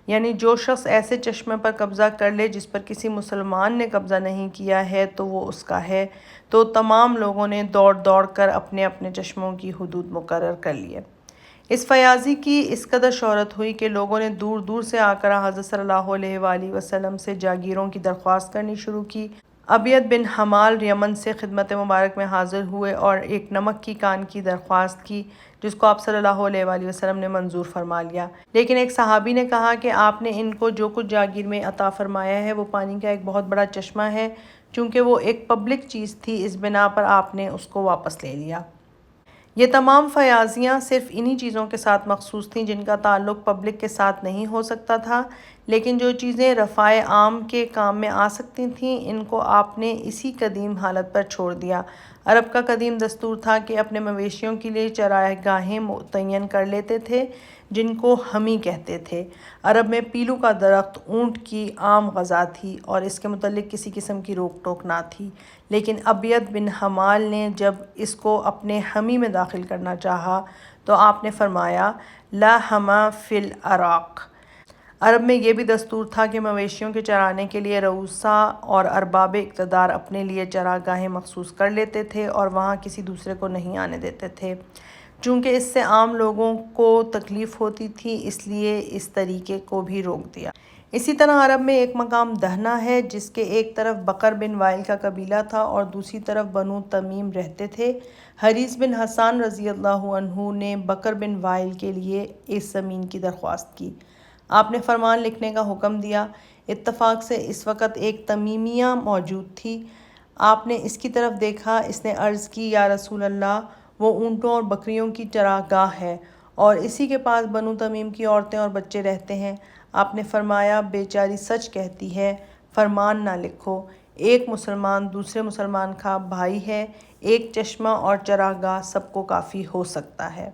یعنی جو شخص ایسے چشمے پر قبضہ کر لے جس پر کسی مسلمان نے قبضہ نہیں کیا ہے تو وہ اس کا ہے، تو تمام لوگوں نے دوڑ دوڑ کر اپنے اپنے چشموں کی حدود مقرر کر لیے۔ اس فیاضی کی اس قدر شہرت ہوئی کہ لوگوں نے دور دور سے آ کر حضرت صلی اللہ علیہ وآلہ وسلم سے جاگیروں کی درخواست کرنی شروع کی۔ ابیت بن حمال یمن سے خدمت مبارک میں حاضر ہوئے اور ایک نمک کی کان کی درخواست کی جس کو آپ صلی اللہ علیہ وآلہ وسلم نے منظور فرما لیا، لیکن ایک صحابی نے کہا کہ آپ نے ان کو جو کچھ جاگیر میں عطا فرمایا ہے وہ پانی کا ایک بہت بڑا چشمہ ہے، چونکہ وہ ایک پبلک چیز تھی اس بنا پر آپ نے اس کو واپس لے لیا۔ یہ تمام فیاضیاں صرف انہی چیزوں کے ساتھ مخصوص تھیں جن کا تعلق پبلک کے ساتھ نہیں ہو سکتا تھا، لیکن جو چیزیں رفع عام کے کام میں آ سکتی تھیں ان کو آپ نے اسی قدیم حالت پر چھوڑ دیا۔ عرب کا قدیم دستور تھا کہ اپنے مویشیوں کے لیے چرائے گاہیں متعین کر لیتے تھے جن کو حمی کہتے تھے۔ عرب میں پیلو کا درخت اونٹ کی عام غذا تھی اور اس کے متعلق کسی قسم کی روک ٹوک نہ تھی، لیکن ابیت بن حمال نے جب اس کو اپنے حمی میں داخل کرنا چاہا تو آپ نے فرمایا لا حما فی العراق۔ عرب میں یہ بھی دستور تھا کہ مویشیوں کے چرانے کے لیے رؤسا اور ارباب اقتدار اپنے لیے چراگاہیں مخصوص کر لیتے تھے اور وہاں کسی دوسرے کو نہیں آنے دیتے تھے۔ چونکہ اس سے عام لوگوں کو تکلیف ہوتی تھی اس لیے اس طریقے کو بھی روک دیا۔ اسی طرح عرب میں ایک مقام دہنہ ہے جس کے ایک طرف بکر بن وائل کا قبیلہ تھا اور دوسری طرف بنو تمیم رہتے تھے۔ حریث بن حسان رضی اللہ عنہ نے بکر بن وائل کے لیے اس زمین کی درخواست کی۔ آپ نے فرمان لکھنے کا حکم دیا۔ اتفاق سے اس وقت ایک تمیمیہ موجود تھی۔ آپ نے اس کی طرف دیکھا، اس نے عرض کی یا رسول اللہ وہ اونٹوں اور بکریوں کی چراگاہ ہے اور اسی کے پاس بنو تمیم کی عورتیں اور بچے رہتے ہیں۔ آپ نے فرمایا بیچاری سچ کہتی ہے، فرمان نہ لکھو، ایک مسلمان دوسرے مسلمان کا بھائی ہے، ایک چشمہ اور چراگاہ سب کو کافی ہو سکتا ہے۔